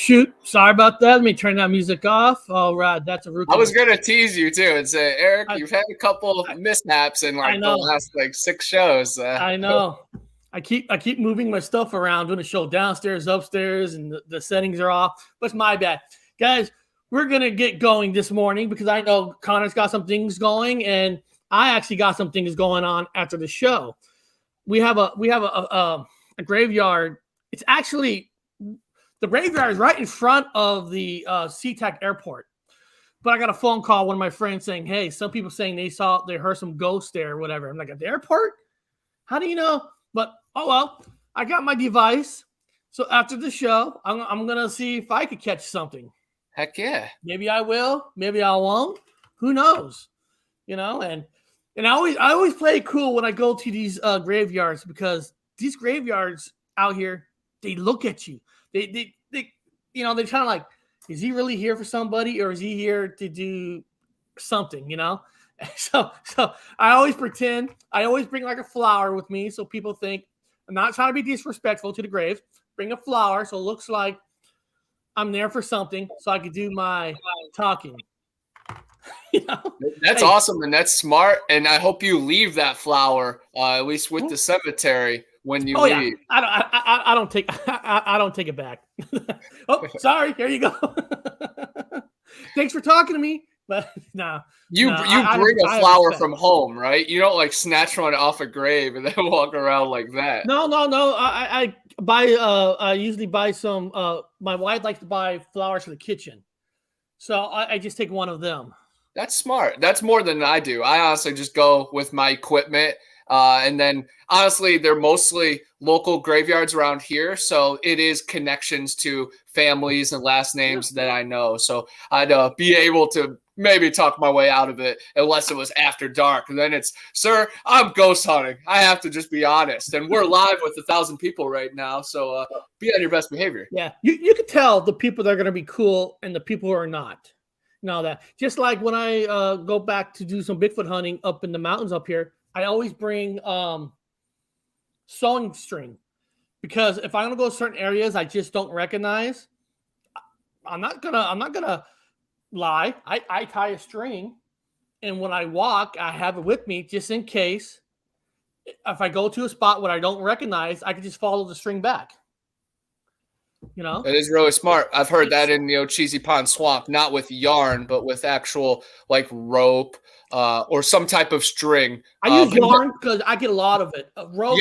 shoot. Sorry about that. Let me turn that music off. All right, that's a rookie. I was gonna tease you too and say, Eric, you've had a couple of mishaps in like the last like 6 shows. I know. I keep moving my stuff around, doing a show downstairs, upstairs, and the settings are off. But it's my bad, guys. We're gonna get going this morning because I know Connor's got some things going, and I actually got some things going on after the show. We have a graveyard. It's actually the graveyard is right in front of the SeaTac airport. But I got a phone call, one of my friends saying, "Hey, some people saying they heard some ghosts there or whatever." I'm like, "At the airport? How do you know?" But oh well, I got my device. So after the show, I'm gonna see if I could catch something. Heck yeah. Maybe I will. Maybe I won't. Who knows? You know, and I always play it cool when I go to these graveyards because these graveyards out here, they look at you. They you know, they're kind of like, is he really here for somebody or is he here to do something? You know. So I always pretend. I always bring like a flower with me so people think I'm not trying to be disrespectful to the graves. Bring a flower so it looks like I'm there for something so I could do my talking. You know? That's awesome and that's smart. And I hope you leave that flower, at least with the cemetery when you leave. Yeah. I don't take it back. Oh, sorry. Here you go. Thanks for talking to me. But no. You bring a flower from home, right? You don't like snatch one off a grave and then walk around like that. No. I buy I usually buy some my wife likes to buy flowers for the kitchen. So I just take one of them. That's smart. That's more than I do. I honestly just go with my equipment. And then honestly, they're mostly local graveyards around here. So it is connections to families and last names that I know. So I'd be able to maybe talk my way out of it unless it was after dark. And then it's, sir, I'm ghost hunting. I have to just be honest. And we're live with 1,000 people right now. So be on your best behavior. Yeah. You can tell the people that are going to be cool and the people who are not. You know that. Just like when I go back to do some Bigfoot hunting up in the mountains up here, I always bring sewing string because if I'm gonna go to certain areas I just don't recognize, I'm not gonna lie. I tie a string, and when I walk, I have it with me just in case. If I go to a spot where I don't recognize, I can just follow the string back. You know, it is really smart. I've heard that in Cheesy Pond Swamp, not with yarn, but with actual like rope. Or some type of string. I use yarn because I get a lot of it. Rope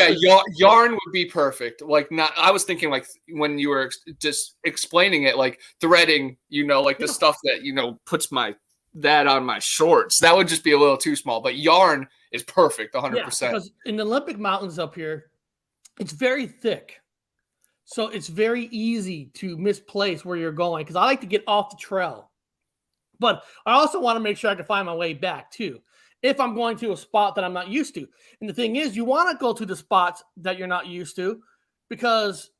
yarn would be perfect. Like I was thinking like when you were just explaining it, like threading, the stuff that, puts that on my shorts. That would just be a little too small, but yarn is perfect 100%. Yeah, because in the Olympic Mountains up here, it's very thick. So it's very easy to misplace where you're going because I like to get off the trail. But I also want to make sure I can find my way back, too, if I'm going to a spot that I'm not used to. And the thing is, you want to go to the spots that you're not used to because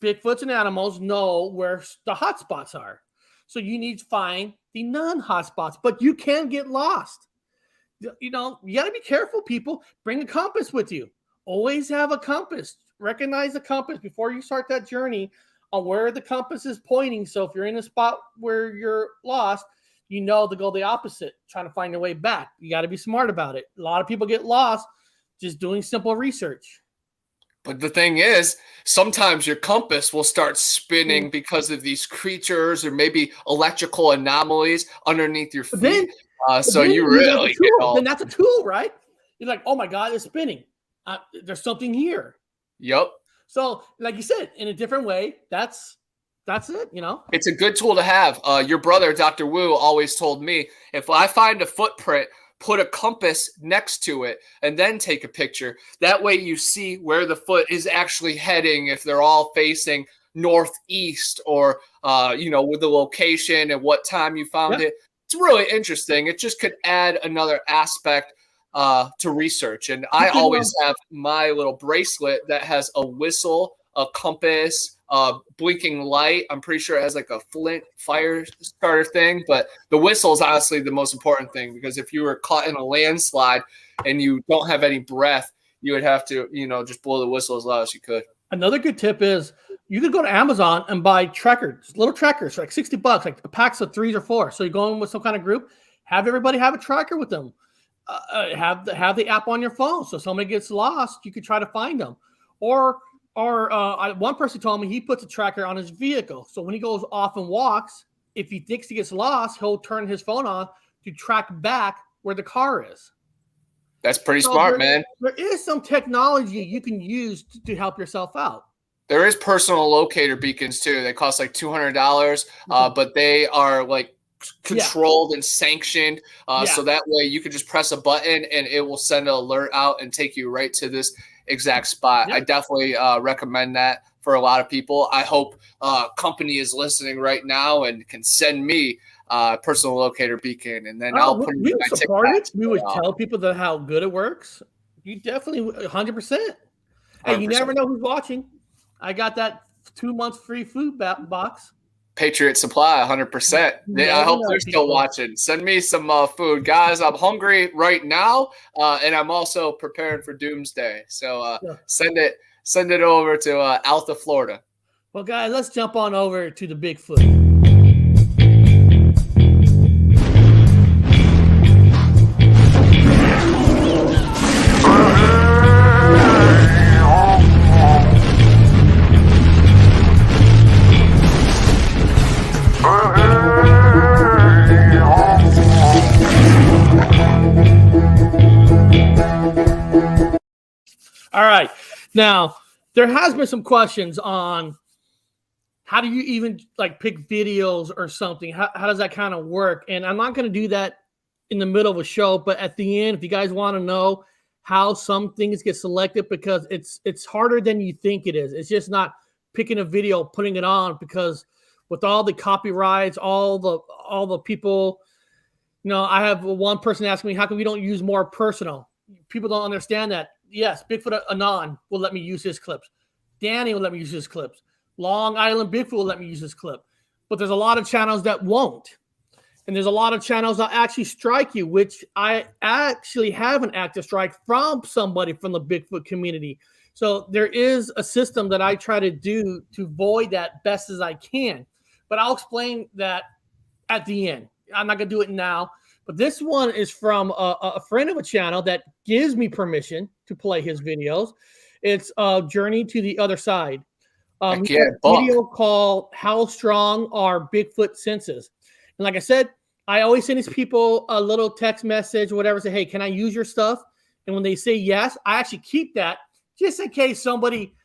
Bigfoots and animals know where the hot spots are. So you need to find the non-hot spots, but you can get lost. You got to be careful, people. Bring a compass with you. Always have a compass. Recognize the compass before you start that journey on where the compass is pointing. So if you're in a spot where you're lost, to go the opposite, trying to find your way back. You got to be smart about it. A lot of people get lost just doing simple research. But the thing is, sometimes your compass will start spinning because of these creatures or maybe electrical anomalies underneath your feet. Then that's a tool, right? You're like, oh my God, it's spinning. There's something here. Yep. So, like you said, in a different way, that's it, It's a good tool to have. Your brother, Dr. Wu, always told me, if I find a footprint, put a compass next to it and then take a picture. That way you see where the foot is actually heading, if they're all facing northeast or, with the location and what time you found it. It's really interesting. It just could add another aspect to research. And I always have my little bracelet that has a whistle, a compass, blinking light. I'm pretty sure it has like a flint fire starter thing, but the whistle is honestly the most important thing because if you were caught in a landslide and you don't have any breath, you would have to, just blow the whistle as loud as you could. Another good tip is you could go to Amazon and buy trackers, little trackers, for like $60, like packs of 3s or 4. So you go in with some kind of group, have everybody have a tracker with them. Have the app on your phone, so somebody gets lost, you could try to find them. Or one person told me he puts a tracker on his vehicle, so when he goes off and walks, if he thinks he gets lost, he'll turn his phone on to track back where the car is. That's pretty smart, man. There is some technology you can use to help yourself out. There is personal locator beacons too. They cost like $200, but they are like controlled and sanctioned, so that way you can just press a button and it will send an alert out and take you right to this exact spot. I definitely recommend that for a lot of people. I hope company is listening right now and can send me personal locator beacon, and then I'll put it in my TikTok. We would tell people that how good it works. You definitely 100%. And you never know who's watching. I got that 2 months free food box. Patriot Supply, 100%. I hope they're still watching. Send me some food, guys. I'm hungry right now, and I'm also preparing for doomsday. So send it over to Alta, Florida. Well, guys, let's jump on over to the Bigfoot. All right. Now, there has been some questions on how do you even like pick videos or something? How does that kind of work? And I'm not going to do that in the middle of a show, but at the end, if you guys want to know how some things get selected, because it's harder than you think it is. It's just not picking a video, putting it on, because with all the copyrights, all the people, I have one person asking me, how come we don't use more personal? People don't understand that. Yes, Bigfoot Anon will let me use his clips. Danny will let me use his clips. Long Island Bigfoot will let me use his clip. But there's a lot of channels that won't. And there's a lot of channels that actually strike you, which I actually have an active strike from somebody from the Bigfoot community. So there is a system that I try to do to avoid that best as I can. But I'll explain that at the end. I'm not going to do it now. But this one is from a friend of a channel that gives me permission to play his videos. It's Journey to the Other Side. A video called How Strong Are Bigfoot Senses? And like I said, I always send these people a little text message or whatever, say, hey, can I use your stuff? And when they say yes, I actually keep that just in case somebody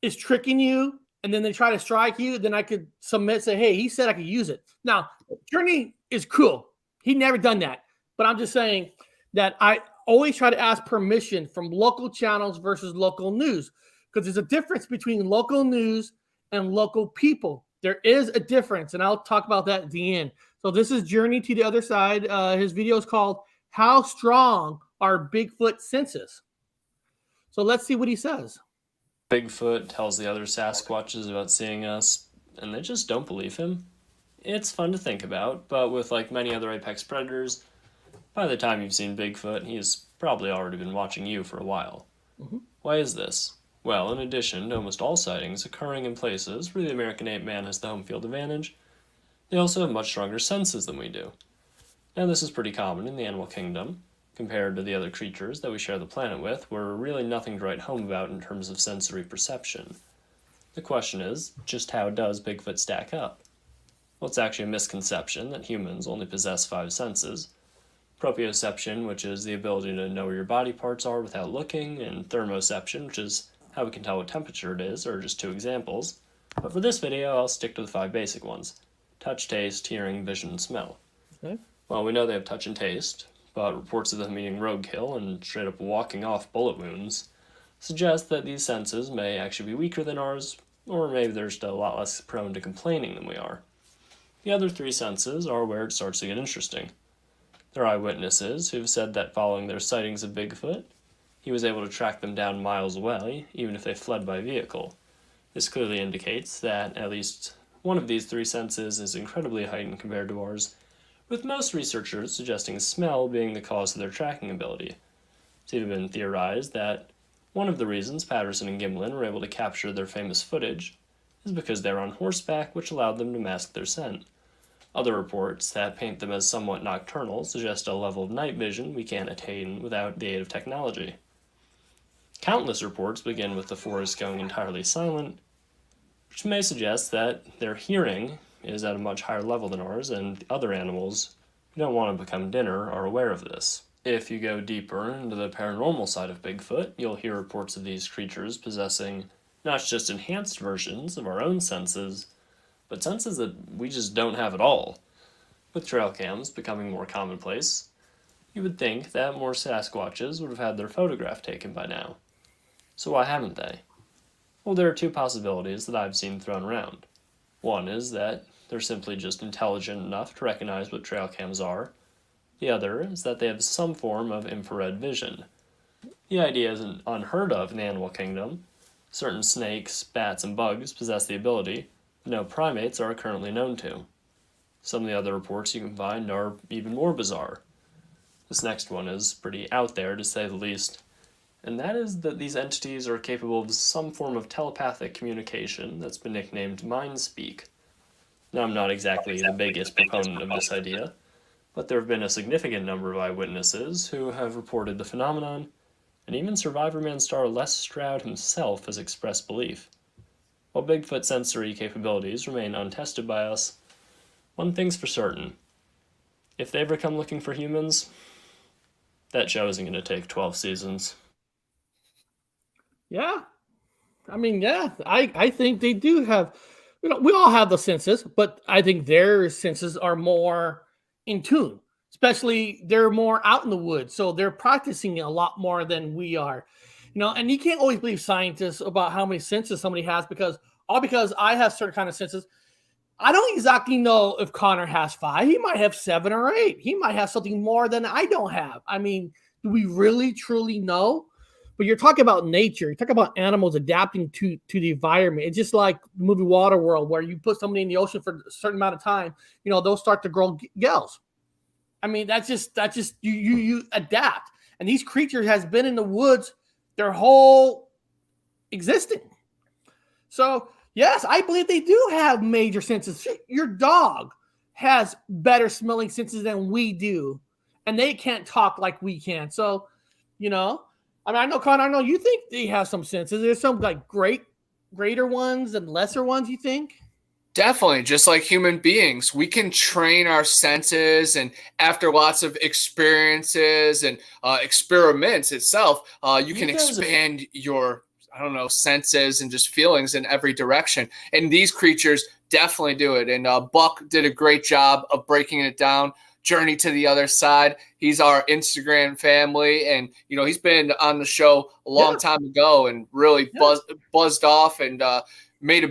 is tricking you and then they try to strike you. Then I could submit, say, hey, he said I could use it. Now, Journey is cool. He never done that. But I'm just saying that I always try to ask permission from local channels versus local news, because there's a difference between local news and local people. There is a difference, and I'll talk about that at the end. So this is Journey to the Other Side. His video is called How Strong Are Bigfoot Senses? So let's see what he says. Bigfoot tells the other Sasquatches about seeing us, and they just don't believe him. It's fun to think about, but with like many other apex predators, by the time you've seen Bigfoot, he's probably already been watching you for a while. Mm-hmm. Why is this? Well, in addition to almost all sightings occurring in places where the American ape man has the home field advantage, they also have much stronger senses than we do. Now, this is pretty common in the animal kingdom. Compared to the other creatures that we share the planet with, we're really nothing to write home about in terms of sensory perception. The question is, just how does Bigfoot stack up? Well, it's actually a misconception that humans only possess 5 senses. Proprioception, which is the ability to know where your body parts are without looking, and thermoception, which is how we can tell what temperature it is, are just 2 examples. But for this video, I'll stick to the 5 basic ones: touch, taste, hearing, vision, and smell. Okay. Well, we know they have touch and taste, but reports of them eating roadkill and straight up walking off bullet wounds suggest that these senses may actually be weaker than ours, or maybe they're just a lot less prone to complaining than we are. The other 3 senses are where it starts to get interesting. There are eyewitnesses who've said that following their sightings of Bigfoot, he was able to track them down miles away, even if they fled by vehicle. This clearly indicates that at least one of these 3 senses is incredibly heightened compared to ours, with most researchers suggesting smell being the cause of their tracking ability. It's even been theorized that one of the reasons Patterson and Gimlin were able to capture their famous footage is because they're on horseback, which allowed them to mask their scent. Other reports that paint them as somewhat nocturnal suggest a level of night vision we can't attain without the aid of technology. Countless reports begin with the forest going entirely silent, which may suggest that their hearing is at a much higher level than ours, and other animals who don't want to become dinner are aware of this. If you go deeper into the paranormal side of Bigfoot, you'll hear reports of these creatures possessing not just enhanced versions of our own senses, but senses that we just don't have at all. With trail cams becoming more commonplace, you would think that more Sasquatches would have had their photograph taken by now. So why haven't they? Well, there are two possibilities that I've seen thrown around. One is that they're simply just intelligent enough to recognize what trail cams are. The other is that they have some form of infrared vision. The idea isn't unheard of in the animal kingdom. Certain snakes, bats, and bugs possess the ability, but no primates are currently known to. Some of the other reports you can find are even more bizarre. This next one is pretty out there, to say the least, and that is that these entities are capable of some form of telepathic communication that's been nicknamed mind speak. Now, I'm not exactly the biggest proponent of this idea, but there have been a significant number of eyewitnesses who have reported the phenomenon, and even Survivor Man star Les Stroud himself has expressed belief. While Bigfoot's sensory capabilities remain untested by us, one thing's for certain. If they ever come looking for humans, that show isn't going to take 12 seasons. Yeah. I mean, yeah, I think they do have, we all have the senses, but I think their senses are more in tune, especially they're more out in the woods. So they're practicing a lot more than we are, and you can't always believe scientists about how many senses somebody has because I have certain kind of senses. I don't exactly know if Connor has 5. He might have 7 or 8. He might have something more than I don't have. I mean, do we really truly know? But you're talking about nature. You're talking about animals adapting to the environment. It's just like the movie Waterworld, where you put somebody in the ocean for a certain amount of time, they'll start to grow gills. I mean, that's just you adapt. And these creatures has been in the woods their whole existence. So yes, I believe they do have major senses. Your dog has better smelling senses than we do, and they can't talk like we can. So, I mean, I know, Connor, I know you think they have some senses. There's some like greater ones and lesser ones, you think? Definitely, just like human beings, we can train our senses, and after lots of experiences and experiments itself, you can expand your, senses and just feelings in every direction. And these creatures definitely do it. And Buck did a great job of breaking it down. Journey to the Other Side. He's our Instagram family, and he's been on the show a long time ago and really buzzed off and made a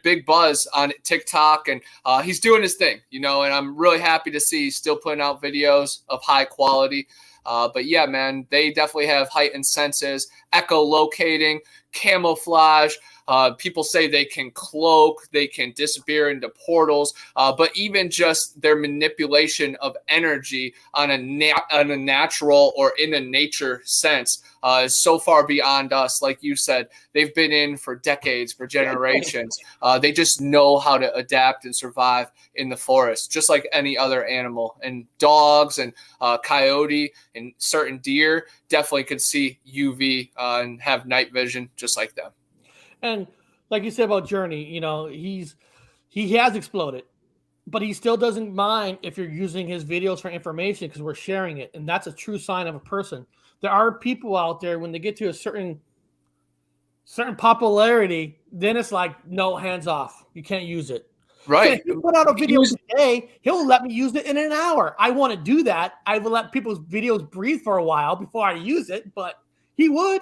big buzz on TikTok, and he's doing his thing, and I'm really happy to see he's still putting out videos of high quality. But yeah, man, they definitely have heightened senses, echolocating, camouflage. People say they can cloak, they can disappear into portals, but even just their manipulation of energy on a natural or in a nature sense is so far beyond us. Like you said, they've been in for decades, for generations. They just know how to adapt and survive in the forest, just like any other animal. And dogs and coyote and certain deer definitely can see UV and have night vision just like them. And like you said about Journey, he has exploded, but he still doesn't mind if you're using his videos for information because we're sharing it. And that's a true sign of a person. There are people out there, when they get to a certain popularity, then it's like, no, hands off. You can't use it. Right. So if you put out a video today, he'll let me use it in an hour. I want to do that. I will let people's videos breathe for a while before I use it, but he would.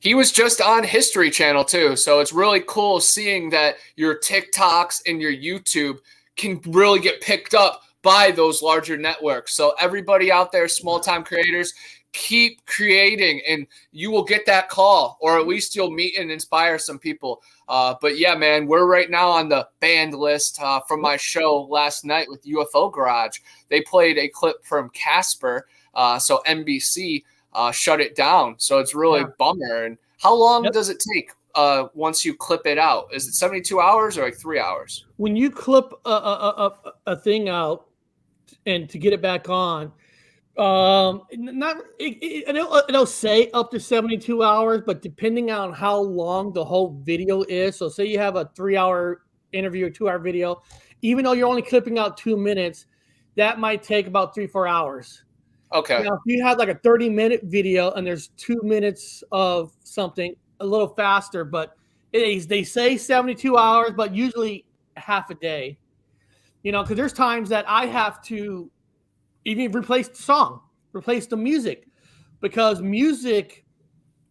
He was just on History Channel too, so it's really cool seeing that your TikToks and your YouTube can really get picked up by those larger networks. So everybody out there, small-time creators, keep creating, and you will get that call, or at least you'll meet and inspire some people. But yeah, man, we're right now on the banned list from my show last night with UFO Garage. They played a clip from Casper, so NBC shut it down. So it's really bummer. And How long Yep. does it take once you clip it out? Is it 72 hours or like 3 hours? When you clip a thing out and to get it back on, not it'll say up to 72 hours, but depending on how long the whole video is. So say you have a 3-hour interview or 2-hour video, even though you're only clipping out 2 minutes, that might take about 3-4 hours. Okay. Now, if you had like a 30-minute video and there's 2 minutes of something, a little faster, but they say 72 hours, but usually half a day. Because there's times that I have to even replace the song, replace the music, because music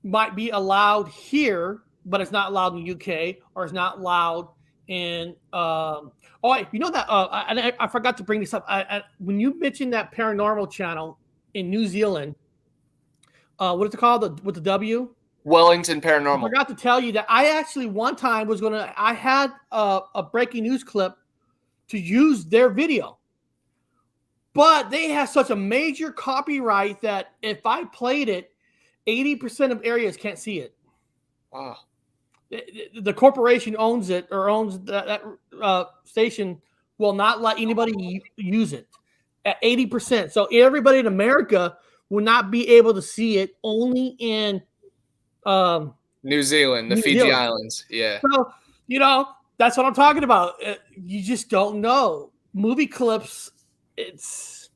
might be allowed here, but it's not allowed in the UK, or it's not allowed in. That I forgot to bring this up. When you mentioned that paranormal channel in New Zealand, what is it called? With the W? Wellington I Paranormal. forgot to tell you that I actually one time I had a breaking news clip to use their video. But they have such a major copyright that if I played it, 80% of areas can't see it. Wow. The corporation owns it, or owns that station, will not let anybody use it at 80%. So everybody in America will not be able to see it, only in New Zealand, the New Fiji Zealand. Islands. Yeah. So, that's what I'm talking about. You just don't know. Movie clips, it's,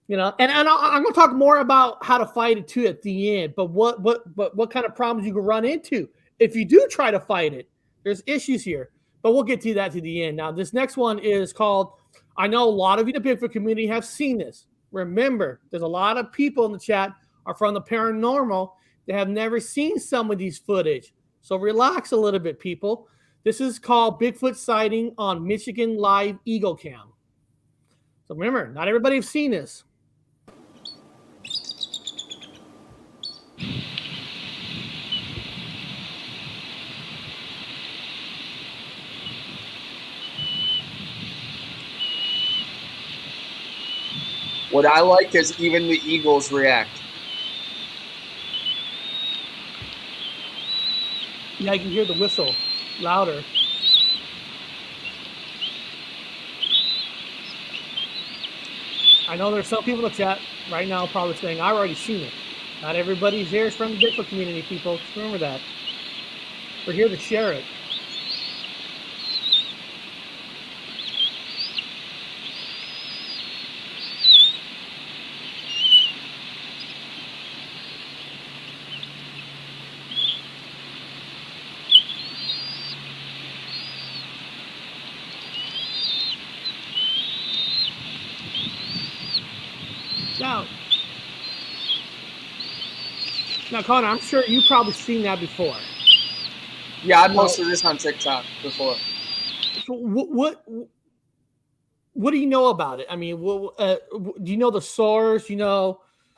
and I'm going to talk more about how to fight it too at the end. But what kind of problems you can run into if you do try to fight it? There's issues here, but we'll get to that to the end. Now, this next one is called. I know a lot of you in the Bigfoot community have seen this. Remember, there's a lot of people in the chat are from the paranormal that have never seen some of these footage. So relax a little bit, people. This is called Bigfoot sighting on Michigan Live Eagle Cam. So remember, not everybody has seen this. What I like is even the eagles react. Yeah, you can hear the whistle louder. I know there's some people in the chat right now probably saying, I've already seen it. Not everybody here is from the Bigfoot community, people. Just remember that. We're here to share it. Now, Connor, I'm sure you've probably seen that before. Yeah, I posted this on TikTok before. So what do you know about it? I mean, do you know the source?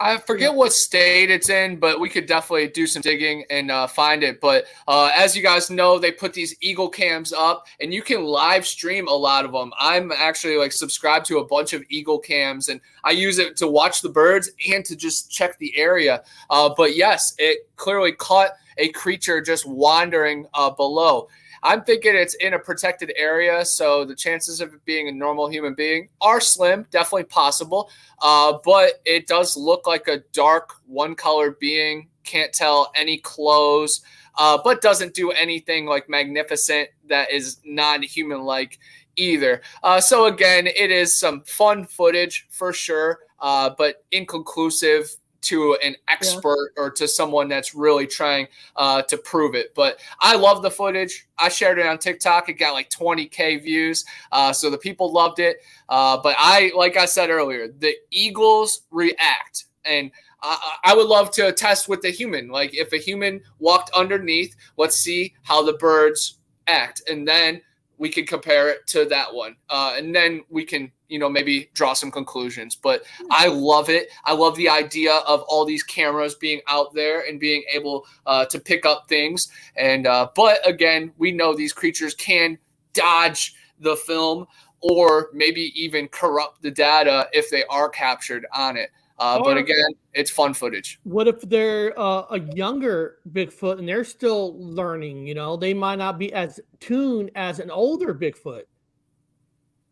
I forget what state it's in, but we could definitely do some digging and find it. But as you guys know, they put these eagle cams up, and you can live stream a lot of them. I'm actually subscribed to a bunch of eagle cams, and I use it to watch the birds and to just check the area. But yes, it clearly caught a creature just wandering below. I'm thinking it's in a protected area, so the chances of it being a normal human being are slim, definitely possible. But it does look like a dark, one-color being. Can't tell any clothes, but doesn't do anything magnificent that is non-human-like either. So again, it is some fun footage for sure, but inconclusive to an expert or to someone that's really trying to prove it. But I love the footage. I shared it on TikTok. It got 20K views. So the people loved it. But like I said earlier, the eagles react. And I would love to test with the human. If a human walked underneath, let's see how the birds act. And then we can compare it to that one. And then we can, maybe draw some conclusions. But I love it. I love the idea of all these cameras being out there and being able to pick up things. And but again, we know these creatures can dodge the film or maybe even corrupt the data if they are captured on it. But again, it's fun footage. What if they're a younger Bigfoot and they're still learning? You know, they might not be as tuned as an older Bigfoot.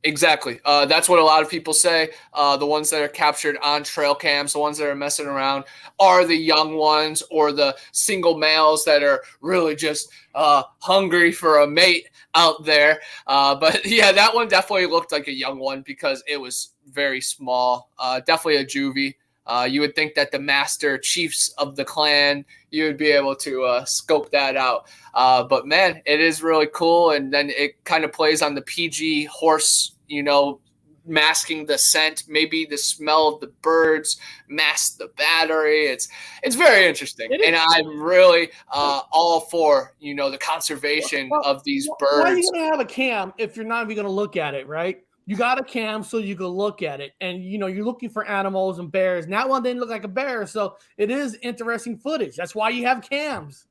Exactly. That's what a lot of people say. The ones that are captured on trail cams, the ones that are messing around, are the young ones or the single males that are really just hungry for a mate out there. But yeah, that one definitely looked like a young one because it was very small. Definitely a juvie. You would think that the master chiefs of the clan, you would be able to scope that out. But man, it is really cool. And then it kind of plays on the PG horse, you know, masking the scent, maybe the smell of the birds, mask the battery. It's very interesting. And I'm really all for, you know, the conservation of these birds. Why are you going to have a cam if you're not even going to look at it, right? You got a cam so you can look at it, and you know you're looking for animals and bears. And that one didn't look like a bear, so it is interesting footage. That's why you have cams,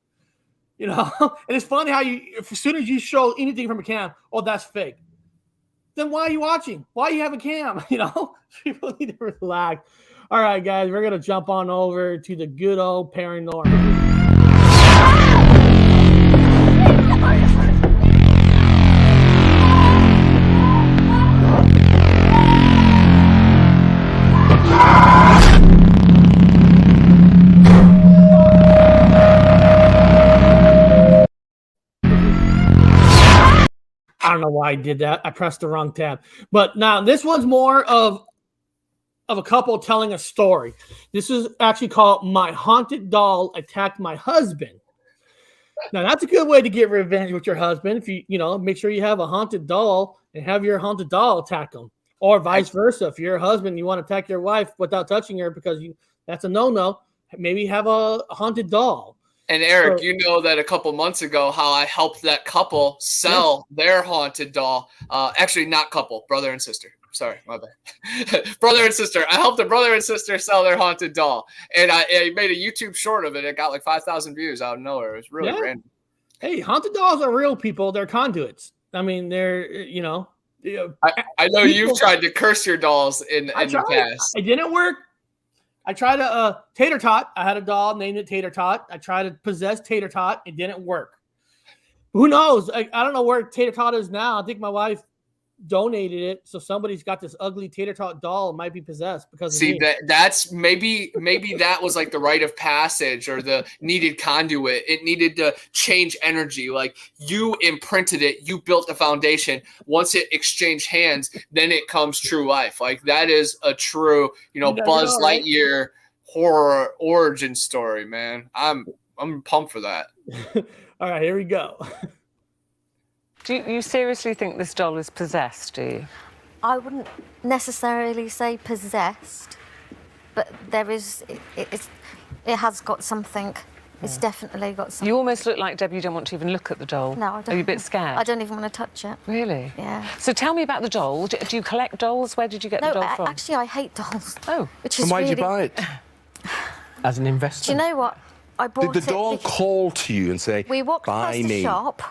you know. And it's funny how as soon as you show anything from a cam, oh, that's fake. Then why are you watching? Why you have a cam? You know, people need to relax. All right, guys, we're gonna jump on over to the good old paranormal. I don't know why I did that. I pressed the wrong tab. But now this one's more of a couple telling a story. This is actually called My Haunted Doll Attacked My Husband. Now that's a good way to get revenge with your husband. If you know, make sure you have a haunted doll and have your haunted doll attack him. Or vice versa. If you're a husband, you want to attack your wife without touching her because that's a no-no. Maybe have a haunted doll. And Eric, you know that a couple months ago, how I helped that couple sell their haunted doll. Actually, not couple, brother and sister. Sorry, my bad. Brother and sister. I helped a brother and sister sell their haunted doll. And I made a YouTube short of it. It got like 5,000 views out of nowhere. It was really random. Hey, haunted dolls are real people. They're conduits. I mean, they're, you know. I know you've tried to curse your dolls in the past. It didn't work. I tried a Tater Tot. I had a doll named it Tater Tot. I tried to possess Tater Tot. It didn't work. Who knows? I don't know where Tater Tot is now. I think my wife donated it, so somebody's got this ugly Tater Tot doll. It might be possessed because of me. That's maybe that was like the rite of passage or the needed conduit. It needed to change energy. Like you imprinted it, you built a foundation. Once it exchanged hands, then it comes true life. Like that is a true, you know, Buzz Lightyear horror origin story, man. I'm pumped for that. All right, here we go. Do you seriously think this doll is possessed, do you? I wouldn't necessarily say possessed, but there is, it has got something. It's definitely got something. You almost look like, Deb, you don't want to even look at the doll. No, I don't. Are you a bit scared? I don't even want to touch it. Really? Yeah. So tell me about the doll. Do you collect dolls? Where did you get the doll from? Actually, I hate dolls. Oh. Which is and why did you buy it? As an investor. Do you know what? I bought Did the doll call to you and say, we walked buy past me? the shop.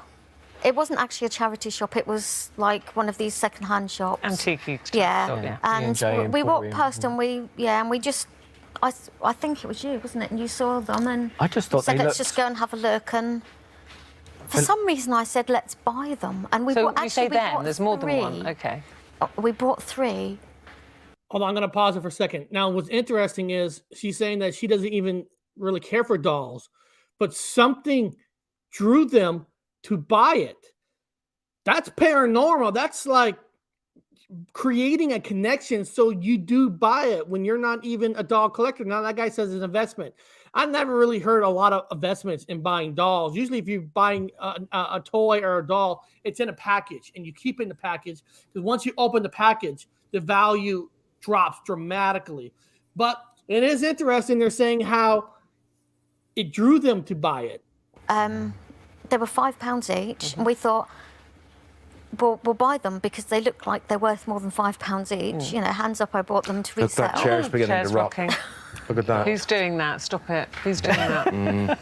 It wasn't actually a charity shop. It was like one of these second-hand shops. Antique. Yeah. And E&J we walked Emporium. past and we just, I think it was you, wasn't it? And you saw them and I just thought said, they let's looked... just go and have a look. And for some reason, I said, let's buy them. And we So bought, you say them, there's more than one. Okay. We bought 3. Hold on, I'm going to pause it for a second. Now, what's interesting is she's saying that she doesn't even really care for dolls, but something drew them to buy it. That's paranormal. That's like creating a connection so you do buy it when you're not even a doll collector. Now, that guy says it's an investment. I've never really heard a lot of investments in buying dolls. Usually, if you're buying a toy or a doll, it's in a package, and you keep it in the package because once you open the package, the value drops dramatically. But it is interesting. They're saying how it drew them to buy it. They were £5 each, and we thought, we'll buy them because they look like they're worth more than £5 each. You know, hands up, I bought them to resell. Look, that chair's beginning Chair's to rock. rocking. Look at that. Who's doing that? Stop it. Who's doing that?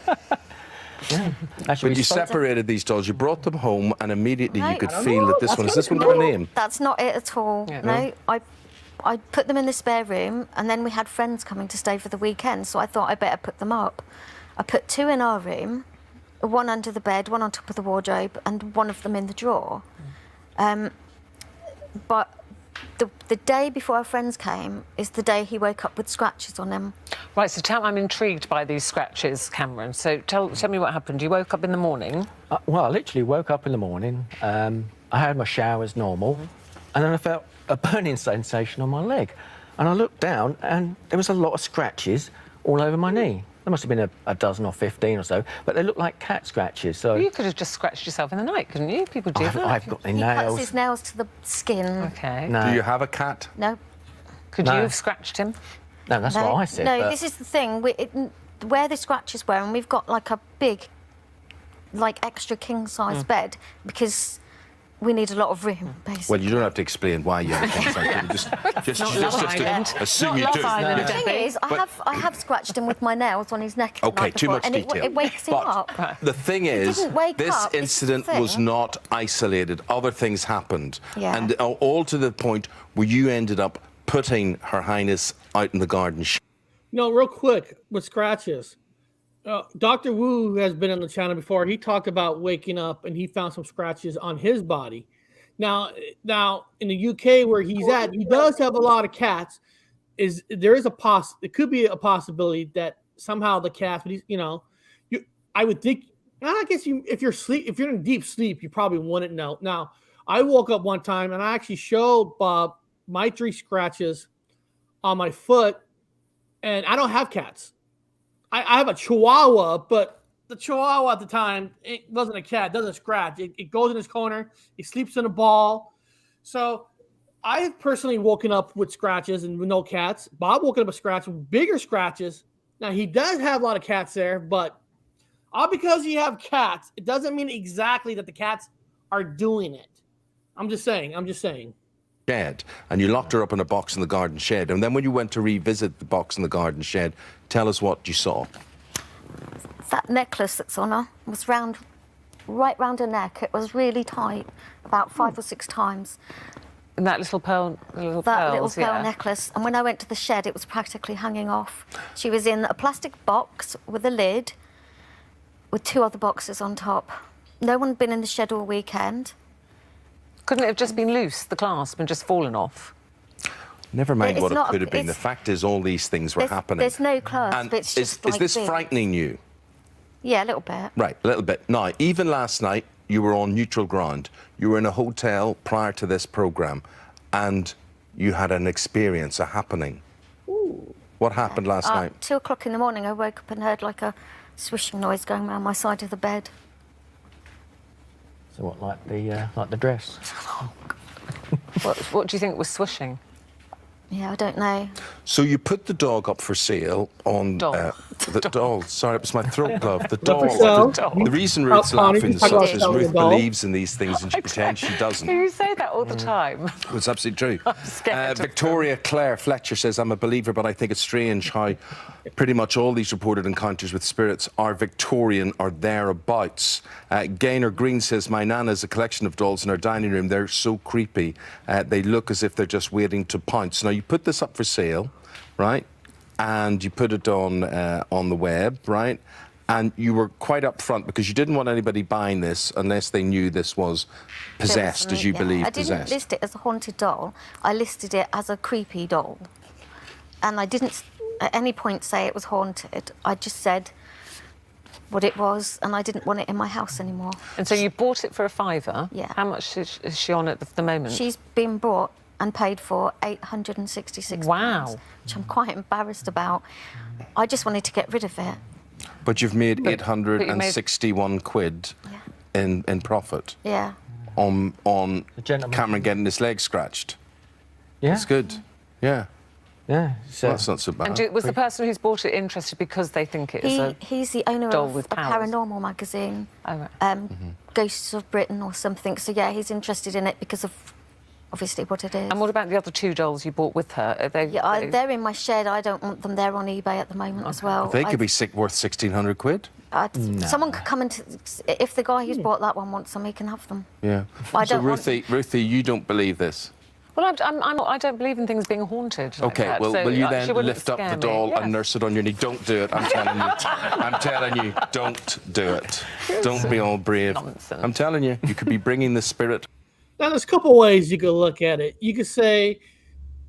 Yeah. But you separated these dolls, you brought them home, and immediately you could I don't feel that this one, is this one got a name? That's not it at all. Yeah. No, I put them in the spare room, and then we had friends coming to stay for the weekend, so I thought I better put them up. I put 2 in our room, 1 under the bed, 1 on top of the wardrobe, and 1 of them in the drawer. But the day before our friends came is the day he woke up with scratches on him. Right, so I'm intrigued by these scratches, Cameron. So tell me what happened. You woke up in the morning. Well, I literally woke up in the morning. I had my shower as normal, and then I felt a burning sensation on my leg. And I looked down, and there was a lot of scratches all over my knee. There must have been a dozen or 15 or so, but they looked like cat scratches. So Well, you could have just scratched yourself in the night, couldn't you? People do that. I've got the He cuts nails. his nails to the skin. Okay. No, Do you have a cat? No. Could No. you have scratched him? no, that's No, what I said. no, but this is the thing. Where the scratches were, and we've got like a big, like extra king-size bed because we need a lot of room, basically. Well, you don't have to explain why you have things. Just Love Island. assume Not you Love do. Island, The thing Debbie. is, I have scratched him with my nails on his neck. At the Okay, night too before, much and detail. it wakes him But up. the thing is, didn't wake this up, it's the incident was thing. not isolated. Other things happened. Yeah. And all to the point where you ended up putting Her Highness out in the garden. Real quick with scratches. Dr. Wu has been on the channel before. He talked about waking up and he found some scratches on his body. Now in the UK where he's at, he does have a lot of cats. It could be a possibility that somehow the cats, I would think. I guess if you're in deep sleep, you probably wouldn't know. Now, I woke up one time and I actually showed Bob my 3 scratches on my foot, and I don't have cats. I have a Chihuahua, but the Chihuahua at the time, it wasn't a cat. It doesn't scratch. It goes in his corner. He sleeps in a ball. So I've personally woken up with scratches and with no cats. Bob woke up with scratches, with bigger scratches. Now, he does have a lot of cats there, but all because you have cats, it doesn't mean exactly that the cats are doing it. I'm just saying. Shed, and you locked her up in a box in the garden shed. And then when you went to revisit the box in the garden shed, tell us what you saw. That necklace that's on her was right round her neck. It was really tight, about 5 or 6 times. And that little pearl, That pearls, little pearl yeah. necklace. And when I went to the shed, it was practically hanging off. She was in a plastic box with a lid, with 2 other boxes on top. No one had been in the shed all weekend. Couldn't it have just been loose, the clasp, and just fallen off? Never mind It's what it not- could have been. The it's- fact is, all these things were happening. There's no clasp. And It's just is like this big. frightening you? Yeah, a little bit. Right, a little bit. Now, even last night, you were on neutral ground. You were in a hotel prior to this program, and you had an experience, a happening. Ooh. What happened last night? 2 o'clock in the morning, I woke up and heard like a swishing noise going around my side of the bed. So what, like the dress? What do you think was swishing? Yeah, I don't know. So you put the dog up for sale on Doll. the doll. Sorry, it was my throat glove. The Up for doll. sale? The reason Ruth's Connie, laughing you talk about such is selling Ruth a doll? believes in these things and she pretends she doesn't. You say that all the time. It's absolutely true. scared of Victoria Claire Fletcher says, I'm a believer, but I think it's strange how pretty much all these reported encounters with spirits are Victorian or thereabouts. Gaynor Green says, my nana has a collection of dolls in her dining room. They're so creepy. They look as if they're just waiting to pounce. Now, you put this up for sale, right? And you put it on the web, right? And you were quite upfront because you didn't want anybody buying this unless they knew this was possessed, as you believe I didn't possessed. list it as a haunted doll. I listed it as a creepy doll. And I didn't at any point say it was haunted. I just said what it was, and I didn't want it in my house anymore. And so you bought it for a £5. Yeah. How much is she on at the moment? She's been bought and paid for £866. Wow. Which I'm quite embarrassed about. I just wanted to get rid of it. But you've made But you made- 861 quid in profit Yeah. on The gentleman. Cameron getting his leg scratched. Yeah. That's good. Yeah. Yeah. So Well, that's not so bad. And was the person who's bought it interested because they think it is a... He's the owner doll of with a powers? Paranormal magazine, Oh, right. Ghosts of Britain or something. So, yeah, he's interested in it because of, obviously, what it is. And what about the other 2 dolls you bought with her? Are they, Yeah, they're in my shed. I don't want them. They're on eBay at the moment as well. They could be worth 1,600 quid. Someone could come and... if the guy who's bought that one wants them, he can have them. Yeah. I So, don't want- Ruthie, you don't believe this? Well, I don't believe in things being haunted. Like Okay, that, well, so will you she then wouldn't lift up scare the me. doll Yes. and nurse it on your knee? Don't do it. I'm telling you. I'm telling you, don't do it. Don't be all brave. Nonsense. I'm telling you, you could be bringing the spirit. Now, there's a couple ways you could look at it. You could say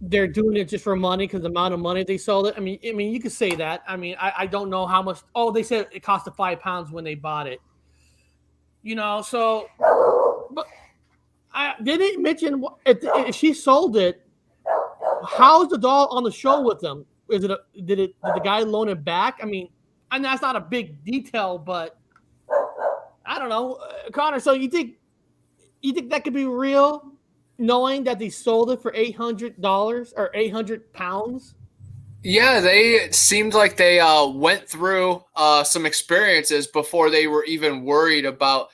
they're doing it just for money because the amount of money they sold it. I mean, you could say that. I mean, I don't know how much. Oh, they said it cost £5 when they bought it. You know, so but I didn't mention if she sold it. How's the doll on the show with them? Did the guy loan it back? I mean, and that's not a big detail, but I don't know, Connor. So you think that could be real, knowing that they sold it for $800 or £800? Yeah, they seemed like they went through some experiences before they were even worried about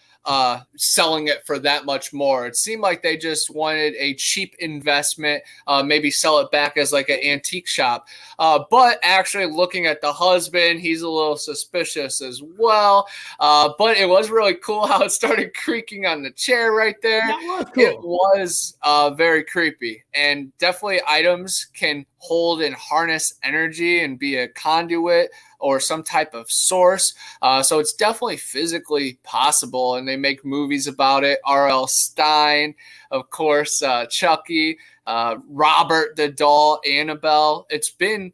selling it for that much more. It seemed like they just wanted a cheap investment, maybe sell it back as like an antique shop. But actually looking at the husband, he's a little suspicious as well. But it was really cool how it started creaking on the chair right there. That was cool. It was very creepy, and definitely items can hold and harness energy and be a conduit or some type of source. So it's definitely physically possible, and they make movies about it. R.L. Stein, of course, Chucky, Robert the doll, Annabelle. It's been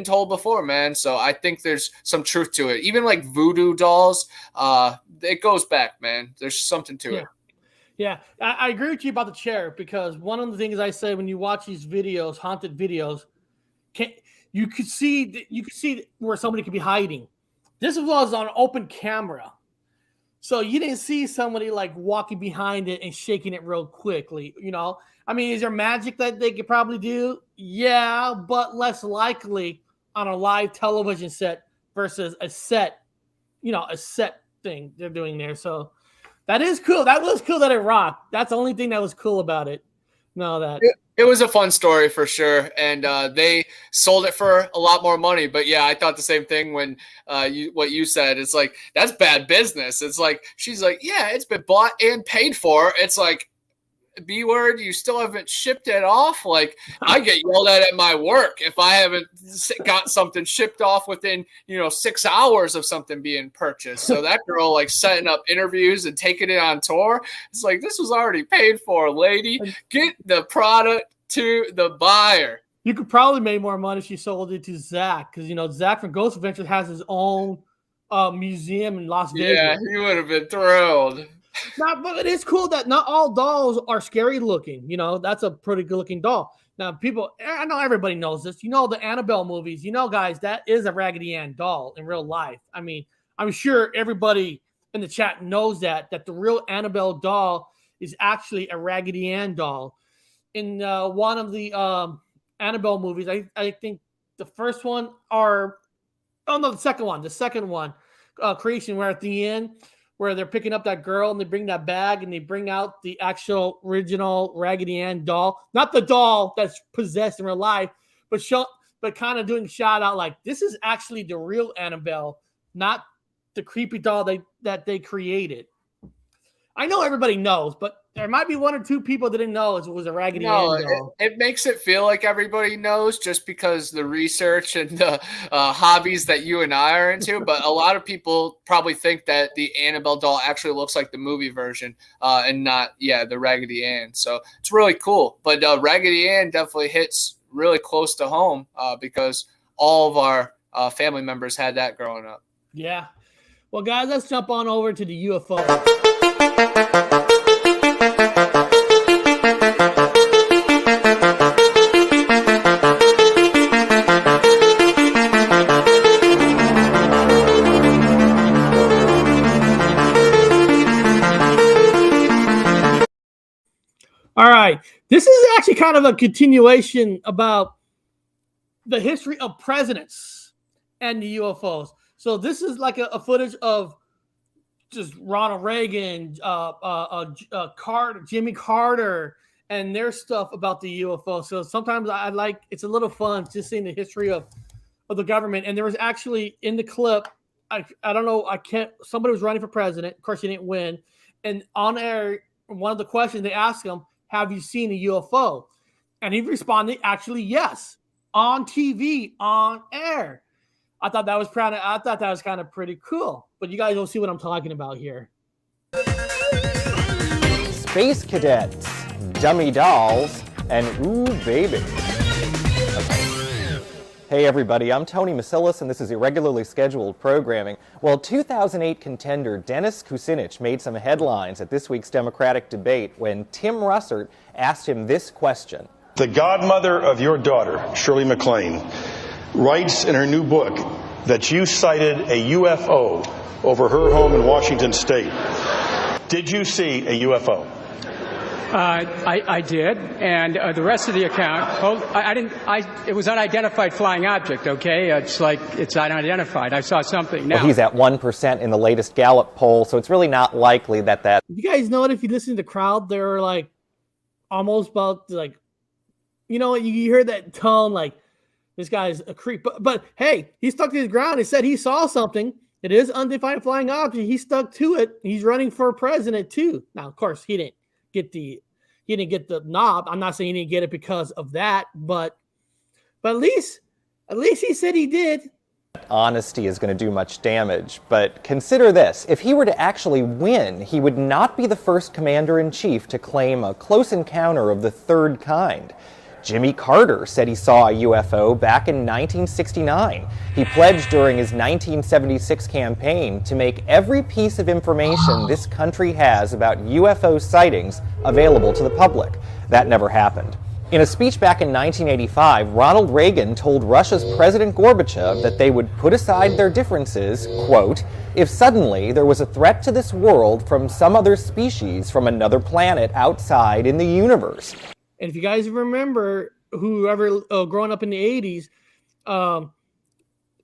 told before, man. So I think there's some truth to it. Even like voodoo dolls, it goes back, man. There's something to it. Yeah, I agree with you about the chair, because one of the things I say when you watch these videos, haunted videos, you could see where somebody could be hiding. This was on open camera, so you didn't see somebody like walking behind it and shaking it real quickly. You know, I mean, is there magic that they could probably do? Yeah, but less likely on a live television set versus a set thing they're doing there. So that is cool. That was cool that it rocked. That's the only thing that was cool about it. No, that. It was a fun story for sure, and they sold it for a lot more money. But yeah, I thought the same thing when what you said. It's like, that's bad business. It's like, she's like, yeah, it's been bought and paid for. It's like, B word, you still haven't shipped it off. Like, I get yelled at my work if I haven't got something shipped off within 6 hours of something being purchased. So that girl like setting up interviews and taking it on tour. It's like, this was already paid for, lady. Get the product to the buyer. You could probably make more money if you sold it to Zach, because Zach from Ghost Adventures has his own museum in Las Vegas. Yeah, he would have been thrilled. But it is cool that not all dolls are scary looking. That's a pretty good looking doll. Now, I know everybody knows this. The Annabelle movies. Guys, that is a Raggedy Ann doll in real life. I mean, I'm sure everybody in the chat knows that the real Annabelle doll is actually a Raggedy Ann doll. In one of the Annabelle movies, I think the first one the second one, Creation, where at the end, where they're picking up that girl and they bring that bag and they bring out the actual original Raggedy Ann doll, not the doll that's possessed in real life, but kind of doing shout out like, this is actually the real Annabelle, not the creepy doll that they created. I know everybody knows, but there might be one or two people that didn't know it was a Raggedy Ann doll. It makes it feel like everybody knows just because the research and the hobbies that you and I are into. But a lot of people probably think that the Annabelle doll actually looks like the movie version and not, the Raggedy Ann. So it's really cool. But Raggedy Ann definitely hits really close to home because all of our family members had that growing up. Yeah. Well, guys, let's jump on over to the UFO. All right. This is actually kind of a continuation about the history of presidents and the UFOs. So this is like a footage of just Ronald Reagan, Jimmy Carter, and their stuff about the UFO. So sometimes it's a little fun just seeing the history of the government. And there was actually in the clip, I don't know, somebody was running for president. Of course, he didn't win. And on air, one of the questions they asked him, have you seen a UFO? And he responded, actually, yes, on TV, on air. I thought that was kind of pretty cool. But you guys will see what I'm talking about here. Space cadets, dummy dolls, and ooh baby. Hey everybody, I'm Tony Masilis, and this is irregularly scheduled programming. Well, 2008 contender Dennis Kucinich made some headlines at this week's Democratic debate when Tim Russert asked him this question. The godmother of your daughter, Shirley MacLaine, writes in her new book that you sighted a UFO over her home in Washington State. Did you see a UFO? I did, and the rest of the account, it was unidentified flying object, okay? It's like, it's unidentified. I saw something now. Well, he's at 1% in the latest Gallup poll, so it's really not likely that... You guys know that if you listen to the crowd, they're like, almost about, like, you know, you hear that tone, like, this guy's a creep. But hey, he stuck to his ground. He said he saw something. It is undefined flying object. He stuck to it. He's running for president, too. Now, of course, he didn't get the knob. I'm not saying he didn't get it because of that, but at least he said he did. Honesty is going to do much damage, but consider this. If he were to actually win, he would not be the first commander-in-chief to claim a close encounter of the third kind. Jimmy Carter said he saw a UFO back in 1969. He pledged during his 1976 campaign to make every piece of information this country has about UFO sightings available to the public. That never happened. In a speech back in 1985, Ronald Reagan told Russia's President Gorbachev that they would put aside their differences, quote, if suddenly there was a threat to this world from some other species from another planet outside in the universe. And if you guys remember, whoever growing up in the 80s,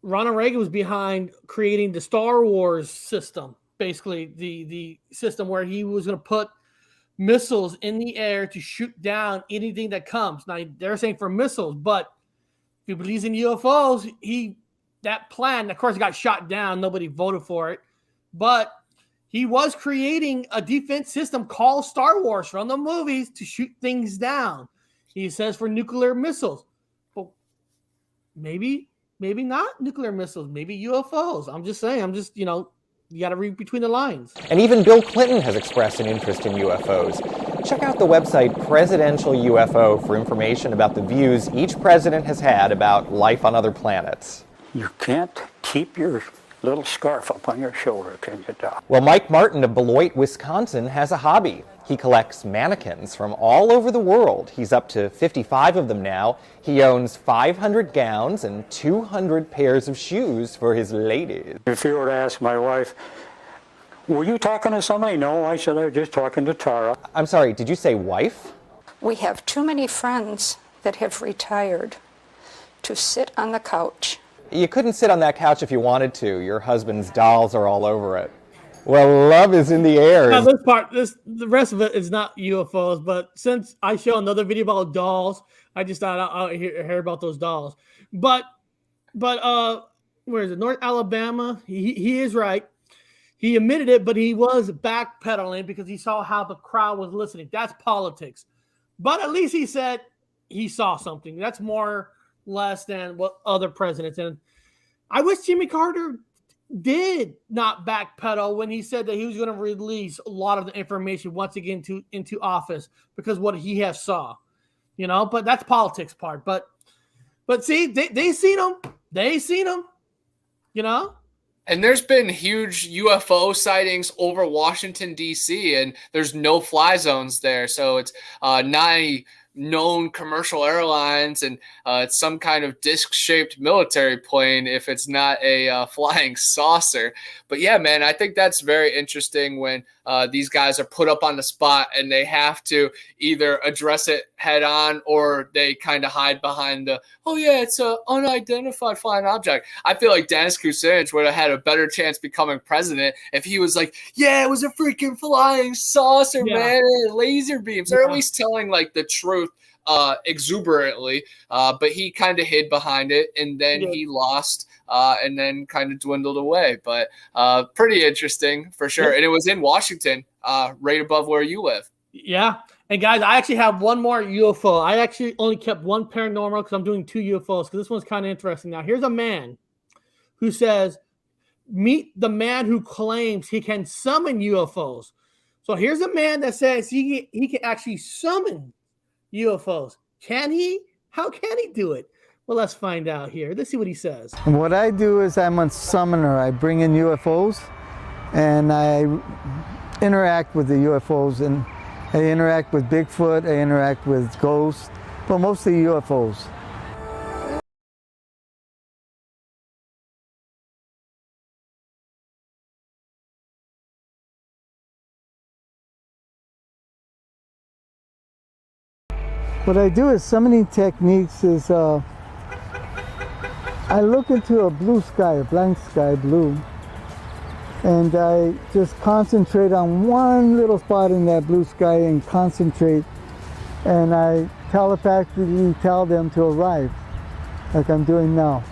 Ronald Reagan was behind creating the Star Wars system, basically the system where he was going to put missiles in the air to shoot down anything that comes. Now, they're saying for missiles, but if he believes in UFOs, that plan, of course, got shot down. Nobody voted for it. But he was creating a defense system called Star Wars from the movies to shoot things down. He says for nuclear missiles. But maybe not nuclear missiles, maybe UFOs. I'm just saying, you got to read between the lines. And even Bill Clinton has expressed an interest in UFOs. Check out the website Presidential UFO for information about the views each president has had about life on other planets. You can't keep your little scarf up on your shoulder, can you, Doc? Well, Mike Martin of Beloit, Wisconsin, has a hobby. He collects mannequins from all over the world. He's up to 55 of them now. He owns 500 gowns and 200 pairs of shoes for his ladies. If you were to ask my wife, were you talking to somebody? No, I said I was just talking to Tara. I'm sorry, did you say wife? We have too many friends that have retired to sit on the couch. You couldn't sit on that couch if you wanted to. Your husband's dolls are all over it. Well, love is in the air. Now, the rest of it is not UFOs, but since I show another video about dolls, I just thought I'll hear about those dolls. But where is it? North Alabama. He is right. He admitted it, but he was backpedaling because he saw how the crowd was listening. That's politics. But at least he said he saw something. That's more less than what other presidents. And I wish Jimmy Carter did not backpedal when he said that he was going to release a lot of the information once again into office because what he has saw, but that's politics part. But see, they seen him. They seen him, And there's been huge UFO sightings over Washington, D.C., and there's no fly zones there. So it's not known commercial airlines, and it's some kind of disc-shaped military plane if it's not a flying saucer. But yeah, man, I think that's very interesting when these guys are put up on the spot and they have to either address it head on or they kind of hide behind it's an unidentified flying object. I feel like Dennis Kucinich would have had a better chance becoming president if he was like, yeah, it was a freaking flying saucer, man, laser beams, or at least telling like the truth exuberantly, but he kind of hid behind it, and then he lost and then kind of dwindled away. But pretty interesting for sure. And it was in Washington, right above where you live. Yeah. And guys, I actually have one more UFO. I actually only kept one paranormal because I'm doing 2 UFOs because this one's kind of interesting. Now, here's a man who says, meet the man who claims he can summon UFOs. So here's a man that says he can actually summon UFOs. Can he? How can he do it? Well, let's find out here. Let's see what he says. And what I do is I'm a summoner. I bring in UFOs and I interact with the UFOs, and I interact with Bigfoot, I interact with ghosts, but mostly UFOs. What I do is summoning techniques is I look into a blue sky, a blank sky, blue, and I just concentrate on one little spot in that blue sky and concentrate, and I telepathically tell them to arrive, like I'm doing now.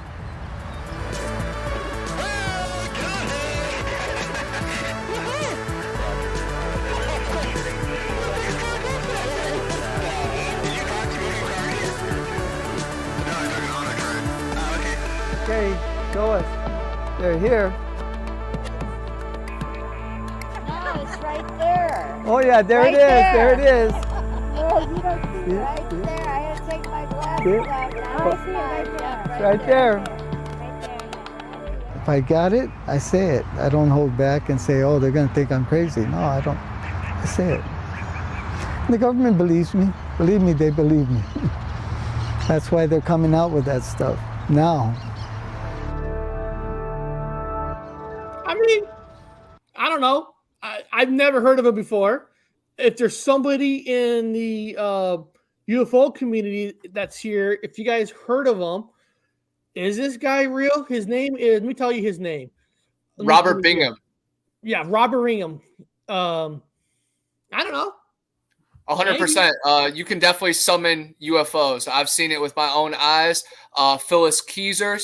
Okay, show us. They're here. No, it's right there. Oh yeah, there Right it is. There it is. No, you don't see it right there. I had to take my glasses See? off. Now I see it right there. It's right there. If I got it, I say it. I don't hold back and say, oh, they're going to think I'm crazy. No, I don't. I say it. And the government believes me. Believe me, they believe me. That's why they're coming out with that stuff now. I mean, I don't know. I've never heard of it before. If there's somebody in the UFO community that's here, if you guys heard of him, is this guy real? His name is, let me tell you his name. Robert Bingham. Yeah, Robert Bingham. I don't know. 100%. You can definitely summon UFOs. I've seen it with my own eyes. Phyllis Caesar,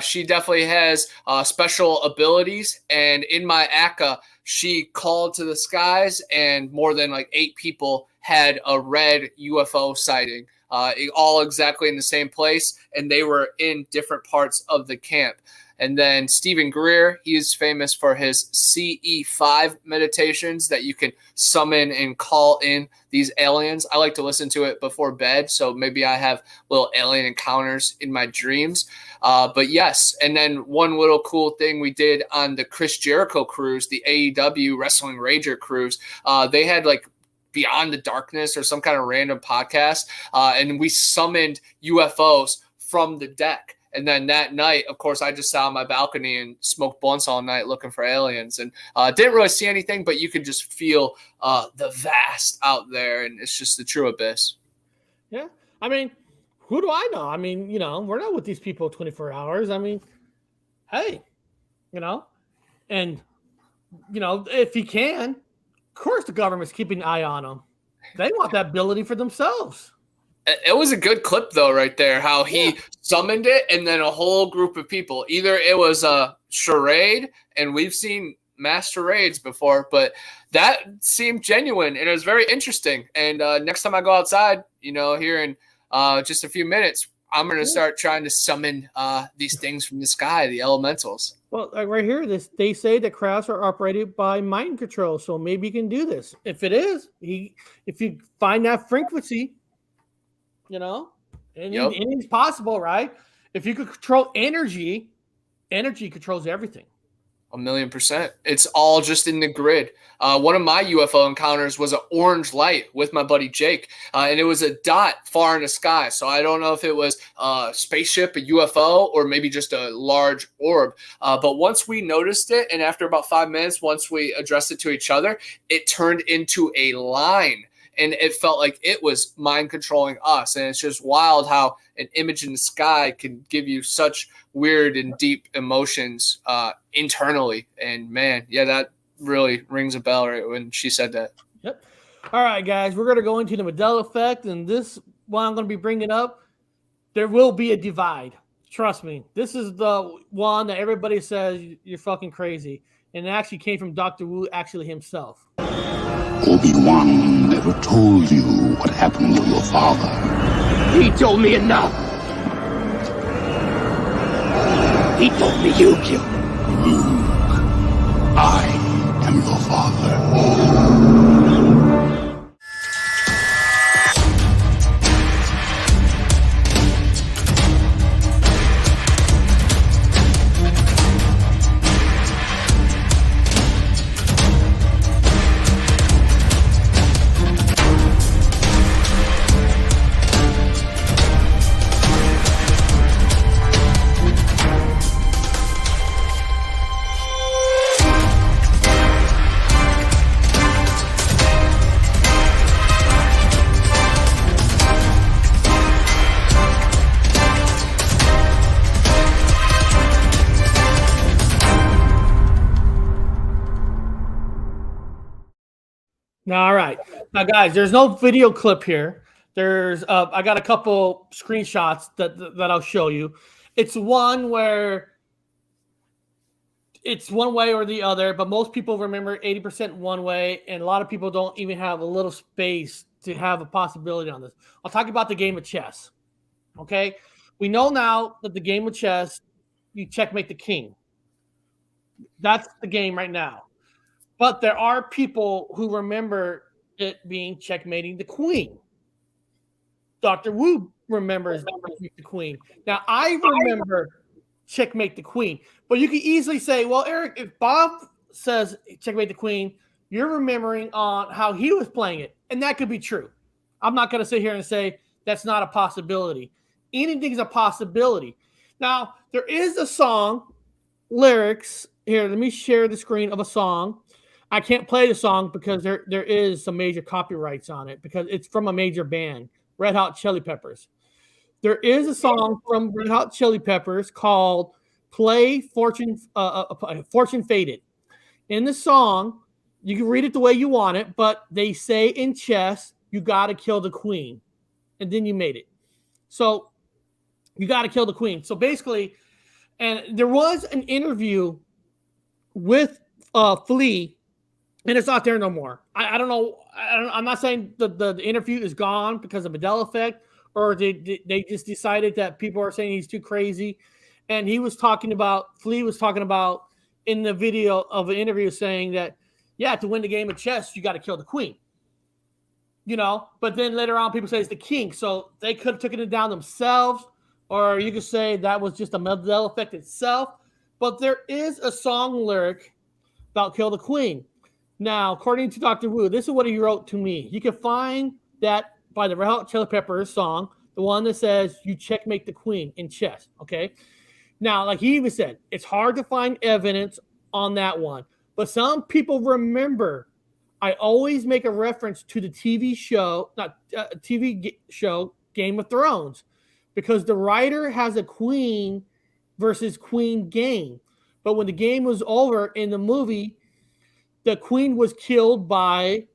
she definitely has special abilities. And in my ACA, she called to the skies, and more than like 8 people had a red UFO sighting, all exactly in the same place. And they were in different parts of the camp. And then Stephen Greer, he is famous for his CE5 meditations that you can summon and call in these aliens. I like to listen to it before bed, so maybe I have little alien encounters in my dreams. But yes, and then one little cool thing we did on the Chris Jericho cruise, the AEW Wrestling Rager cruise, they had like Beyond the Darkness or some kind of random podcast, and we summoned UFOs from the deck. And then that night, of course, I just sat on my balcony and smoked blunts all night looking for aliens, and didn't really see anything, but you could just feel the vast out there, and it's just the true abyss. Yeah. I mean, who do I know? I mean, you know, we're not with these people 24 hours. I mean, hey, you know, and, you know, if he can, of course the government's keeping an eye on them. They want that ability for themselves. It was a good clip, though, right there, how he summoned it, and then a whole group of people. Either it was a charade, and we've seen mass charades before, but that seemed genuine, and it was very interesting. And next time I go outside, you know, here in just a few minutes, I'm going to start trying to summon these things from the sky, the elementals. Well, like right here, they say that crafts are operated by mind control, so maybe he can do this. If it is, if you find that frequency, you know, anything's possible, right? If you could control energy controls everything. 1,000,000%. It's all just in the grid. One of my UFO encounters was an orange light with my buddy Jake, and it was a dot far in the sky. So I don't know if it was a spaceship, a UFO, or maybe just a large orb. But once we noticed it, and after about 5 minutes, once we addressed it to each other, it turned into a line. And it felt like it was mind controlling us. And it's just wild how an image in the sky can give you such weird and deep emotions internally. And man, yeah, that really rings a bell right when she said that. Yep. All right, guys, we're going to go into the Mandela effect. And this one I'm going to be bringing up, there will be a divide. Trust me. This is the one that everybody says you're fucking crazy. and it actually came from Dr. Wu actually himself. Obi-Wan never told you what happened to your father. He told me enough. He told me you killed him. Luke, I am your father. All right. Now, guys, there's no video clip here. There's I got a couple screenshots that I'll show you. It's one where it's one way or the other, but most people remember 80% one way, and a lot of people don't even have a little space to have a possibility on this. I'll talk about the game of chess. Okay? We know now that the game of chess, you checkmate the king. That's the game right now. But there are people who remember it being checkmating the queen. Dr. Wu remembers the queen. Now, I remember checkmate the queen. But you can easily say, well, Eric, if Bob says checkmate the queen, you're remembering on how he was playing it. And that could be true. I'm not going to sit here and say that's not a possibility. Anything's a possibility. Now, there is a song, lyrics. Here, let me share the screen of a song. I can't play the song because there is some major copyrights on it because it's from a major band, Red Hot Chili Peppers. There is a song from Red Hot Chili Peppers called "Play Fortune Faded." In the song, you can read it the way you want it, but they say in chess, you got to kill the queen, and then you made it. So you got to kill the queen. So basically, and there was an interview with Flea. And it's not there no more. I don't know. I'm not saying the interview is gone because of Mandela effect, or they just decided that people are saying he's too crazy. And he was talking about, Flea was talking about in the video of an interview saying that, yeah, to win the game of chess, you got to kill the queen. You know, but then later on, people say it's the king. So they could have taken it down themselves, or you could say that was just a Mandela effect itself. But there is a song lyric about kill the queen. Now, according to Dr. Wu, this is what he wrote to me. You can find that by the Red Hot Chili Peppers song, the one that says you checkmate the queen in chess, okay? Now, like he even said, it's hard to find evidence on that one. But some people remember, I always make a reference to the TV show, Game of Thrones, because the writer has a queen versus queen game. But when the game was over in the movie, the queen was killed by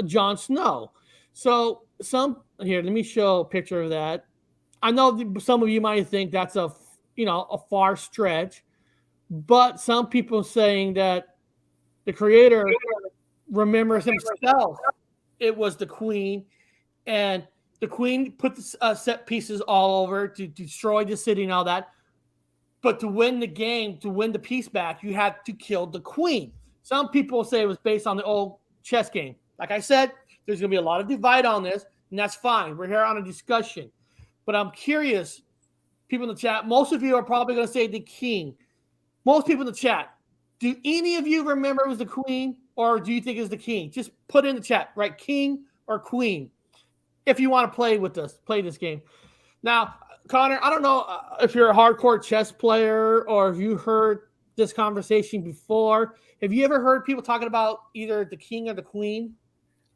Jon Snow. So here, let me show a picture of that. I know some of you might think that's a far stretch, but some people saying that the creator remembers himself. It was the queen, and the queen put the set pieces all over to destroy the city and all that. But to win the game, to win the piece back, you had to kill the queen. Some people say it was based on the old chess game. Like I said, there's going to be a lot of divide on this, and that's fine. We're here on a discussion. But I'm curious, people in the chat, most of you are probably going to say the king. Most people in the chat, do any of you remember it was the queen, or do you think it was the king? Just put it in the chat, right? King or queen, if you want to play with us, play this game. Now, Connor, I don't know if you're a hardcore chess player or if you heard this conversation before. Have you ever heard people talking about either the king or the queen?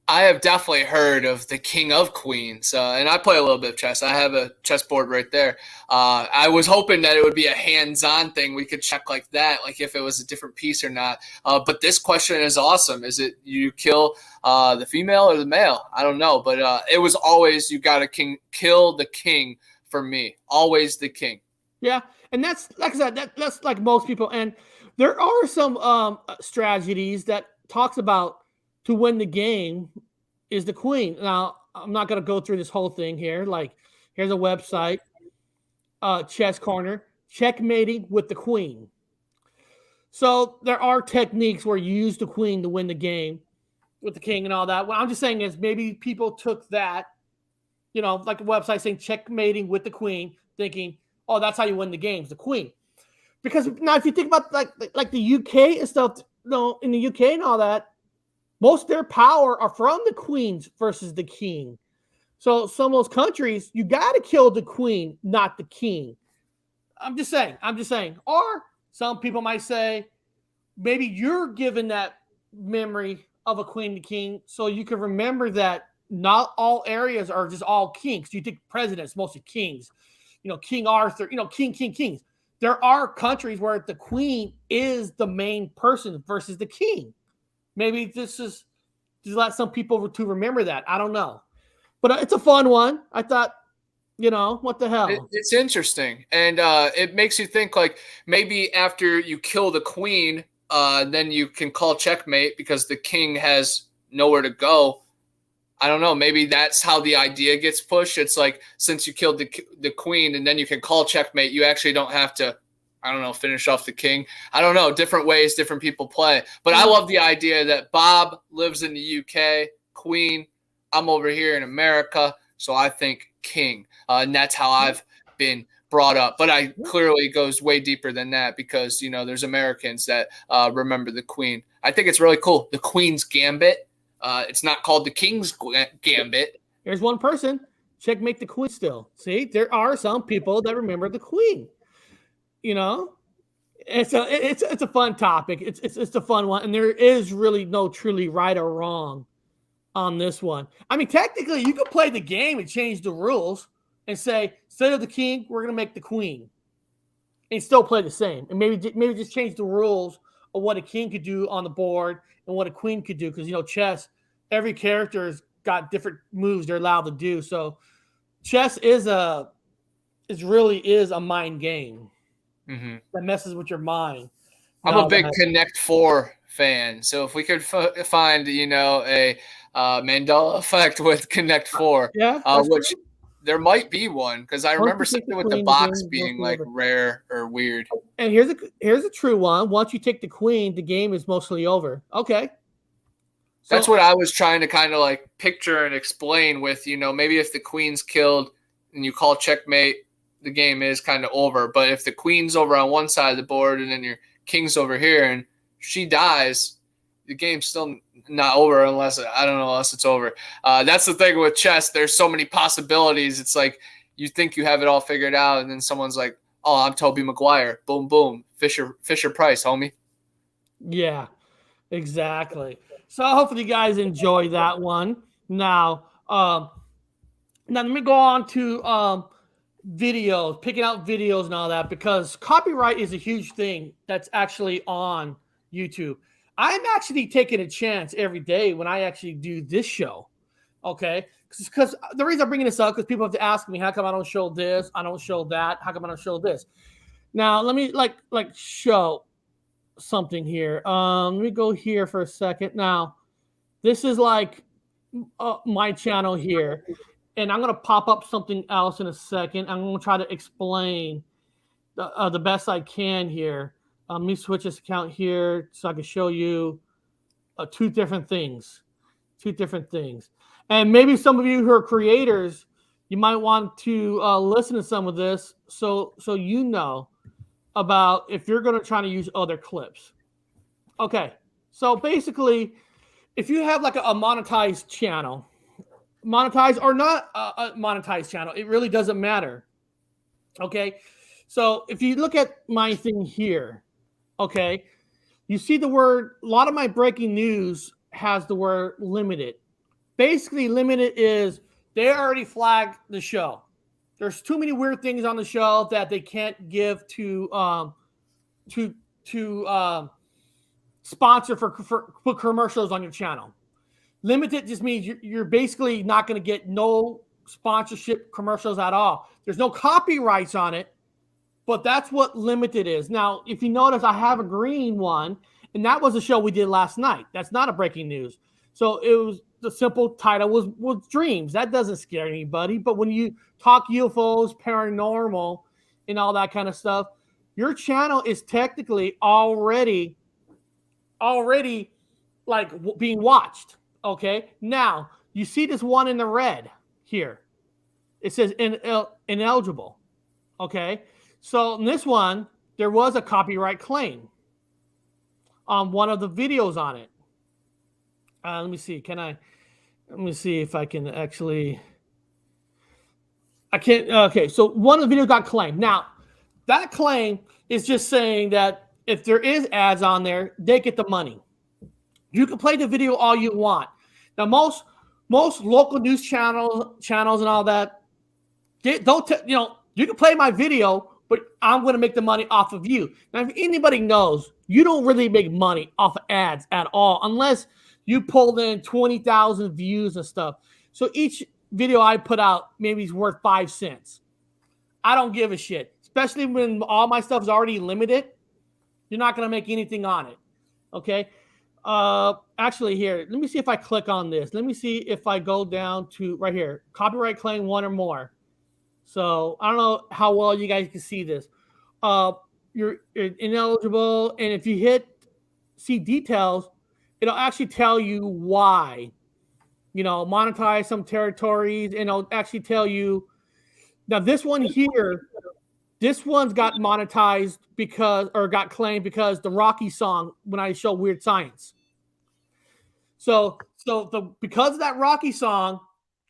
I have definitely heard of the king of queens, and I play a little bit of chess. I have a chessboard right there. I was hoping that it would be a hands-on thing. We could check like that, like if it was a different piece or not. But this question is awesome. Is it you kill the female or the male? I don't know, but it was always you got to kill the king for me. Always the king. Yeah, and that's like I said, that's like most people. And There are some strategies that talks about to win the game is the queen. Now, I'm not going to go through this whole thing here. Like, here's a website, Chess Corner, checkmating with the queen. So there are techniques where you use the queen to win the game with the king and all that. What I'm just saying is maybe people took that, like a website saying checkmating with the queen, thinking, oh, that's how you win the games, the queen. Because now if you think about like the UK and stuff, in the UK and all that, most of their power are from the queens versus the king. So some of those countries, you got to kill the queen, not the king. I'm just saying. Or some people might say, maybe you're given that memory of a queen and king so you can remember that not all areas are just all kings. You think presidents, mostly kings. King Arthur, kings. There are countries where the queen is the main person versus the king. Maybe this is just let some people to remember that. I don't know. But it's a fun one. I thought, what the hell? It's interesting. And it makes you think, like, maybe after you kill the queen, then you can call checkmate because the king has nowhere to go. I don't know. Maybe that's how the idea gets pushed. It's like, since you killed the queen and then you can call checkmate, you actually don't have to, I don't know, finish off the king. I don't know. Different ways, different people play. But I love the idea that Bob lives in the UK, queen. I'm over here in America, so I think king. And that's how I've been brought up. But I clearly goes way deeper than that because, there's Americans that remember the queen. I think it's really cool. The Queen's Gambit. It's not called the King's Gambit. Here's one person. Checkmate the queen still. See, there are some people that remember the queen. It's a fun topic. It's a fun one. And there is really no truly right or wrong on this one. I mean, technically, you could play the game and change the rules and say, instead of the king, we're going to make the queen. And still play the same. And maybe just change the rules of what a king could do on the board and what a queen could do. Because, chess, every character has got different moves they're allowed to do. So chess is really a mind game that messes with your mind. I'm a big Connect 4 fan. So if we could find, a Mandela effect with Connect 4, which there might be one because I remember something with the box being like rare or weird. And here's a true one. Once you take the queen, the game is mostly over. Okay. So, that's what I was trying to kind of like picture and explain with, maybe if the queen's killed and you call checkmate, the game is kind of over. But if the queen's over on one side of the board and then your king's over here and she dies, the game's still not over unless it's over. That's the thing with chess. There's so many possibilities. It's like you think you have it all figured out, and then someone's like, "Oh, I'm Toby Maguire." Boom, boom. Fisher Price, homie. Yeah, exactly. So hopefully you guys enjoy that one. Now let me go on to videos, picking out videos and all that, because copyright is a huge thing that's actually on YouTube. I'm actually taking a chance every day when I actually do this show, okay? Because the reason I'm bringing this up, because people have to ask me, how come I don't show this? I don't show that. How come I don't show this? Now, let me like show something here. Let me go here for a second. Now, this is like my channel here, and I'm going to pop up something else in a second. I'm going to try to explain the best I can here. Let me switch this account here so I can show you two different things. And maybe some of you who are creators, you might want to listen to some of this so you know about if you're going to try to use other clips. Okay, so basically, if you have like a monetized channel, monetized or not a monetized channel, it really doesn't matter. Okay, so if you look at my thing here, okay, you see the word, a lot of my breaking news has the word limited. Basically, limited is they already flagged the show. There's too many weird things on the show that they can't give to sponsor for put commercials on your channel. Limited just means you're basically not going to get no sponsorship commercials at all. There's no copyrights on it, But that's what limited is. Now, if you notice, I have a green one, and that was a show we did last night. That's not a breaking news. So it was the simple title was dreams. That doesn't scare anybody. But when you talk UFOs, paranormal, and all that kind of stuff, your channel is technically already like being watched. Okay. Now you see this one in the red here. It says ineligible. Okay. So in this one, there was a copyright claim on one of the videos on it. Let me see. Let me see if I can actually. I can't. Okay. So one of the videos got claimed. Now, that claim is just saying that if there is ads on there, they get the money. You can play the video all you want. Now, most local news channels and all that, you can play my video, but I'm going to make the money off of you. Now, if anybody knows, you don't really make money off of ads at all unless you pulled in 20,000 views and stuff. So each video I put out maybe is worth 5 cents. I don't give a shit, especially when all my stuff is already limited. You're not going to make anything on it. Okay. Actually, here, let me see if I click on this. Let me see if I go down to right here, copyright claim 1 or more. So I don't know how well you guys can see this. You're ineligible, and if you see details, it'll actually tell you why. Monetize some territories, and it'll actually tell you. Now this one here, this one's got monetized got claimed because the Rocky song when I show Weird Science. So because of that Rocky song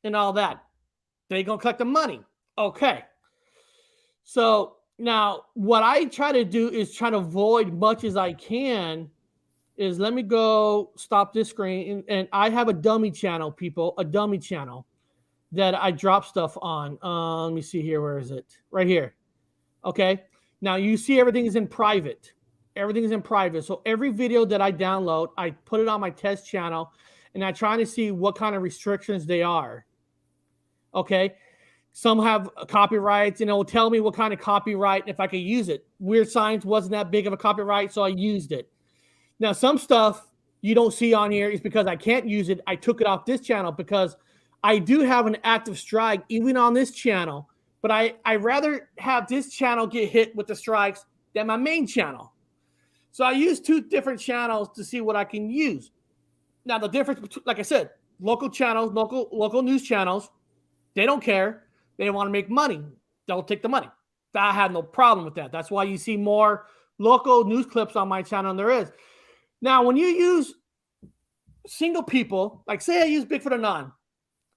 and all that, they're gonna collect the money. Okay. So now what I try to do is try to avoid much as I can is let me go stop this screen. And I have a dummy channel, people, a dummy channel that I drop stuff on. Let me see here. Where is it? Right here. Okay. Now you see everything is in private. Everything is in private. So every video that I download, I put it on my test channel and I try to see what kind of restrictions they are. Okay. Some have copyrights, and it will tell me what kind of copyright if I could use it. Weird Science wasn't that big of a copyright, so I used it. Now, some stuff you don't see on here is because I can't use it. I took it off this channel because I do have an active strike even on this channel, but I rather have this channel get hit with the strikes than my main channel. So I use 2 different channels to see what I can use. Now, the difference between, like I said, local channels, local news channels, they don't care. They want to make money. They'll take the money. I have no problem with that. That's why you see more local news clips on my channel than there is. Now, when you use single people, like say I use Bigfoot Anon,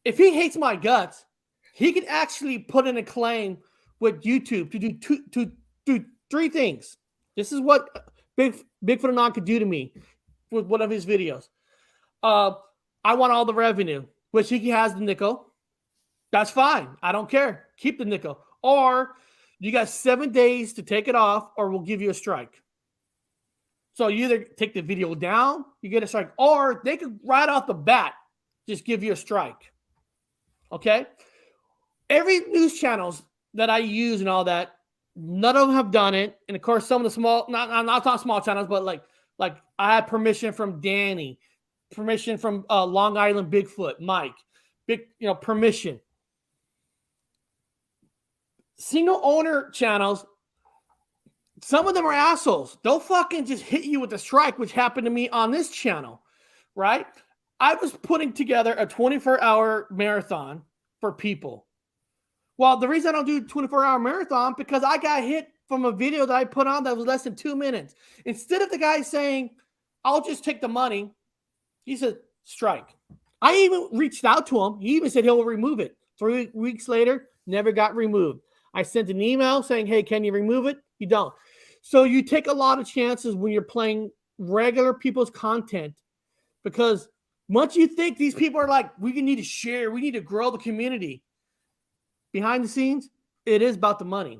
if he hates my guts, he can actually put in a claim with YouTube to do 3 things. This is what Bigfoot Anon could do to me with one of his videos. I want all the revenue, which he has the nickel. That's fine. I don't care. Keep the nickel. Or you got 7 days to take it off, or we'll give you a strike. So you either take the video down, you get a strike, or they could right off the bat just give you a strike. Okay? Every news channels that I use and all that, none of them have done it. And of course, some of the small, not small channels, but like I had permission from Danny, permission from Long Island Bigfoot, Mike, permission. Single owner channels, some of them are assholes. They'll fucking just hit you with a strike, which happened to me on this channel, right? I was putting together a 24-hour marathon for people. Well, the reason I don't do 24-hour marathon because I got hit from a video that I put on that was less than 2 minutes. Instead of the guy saying, I'll just take the money, he said, strike. I even reached out to him. He even said he'll remove it. 3 weeks later, never got removed. I sent an email saying, hey, can you remove it? You don't. So you take a lot of chances when you're playing regular people's content because once you think these people are like, we need to share, we need to grow the community. Behind the scenes, it is about the money.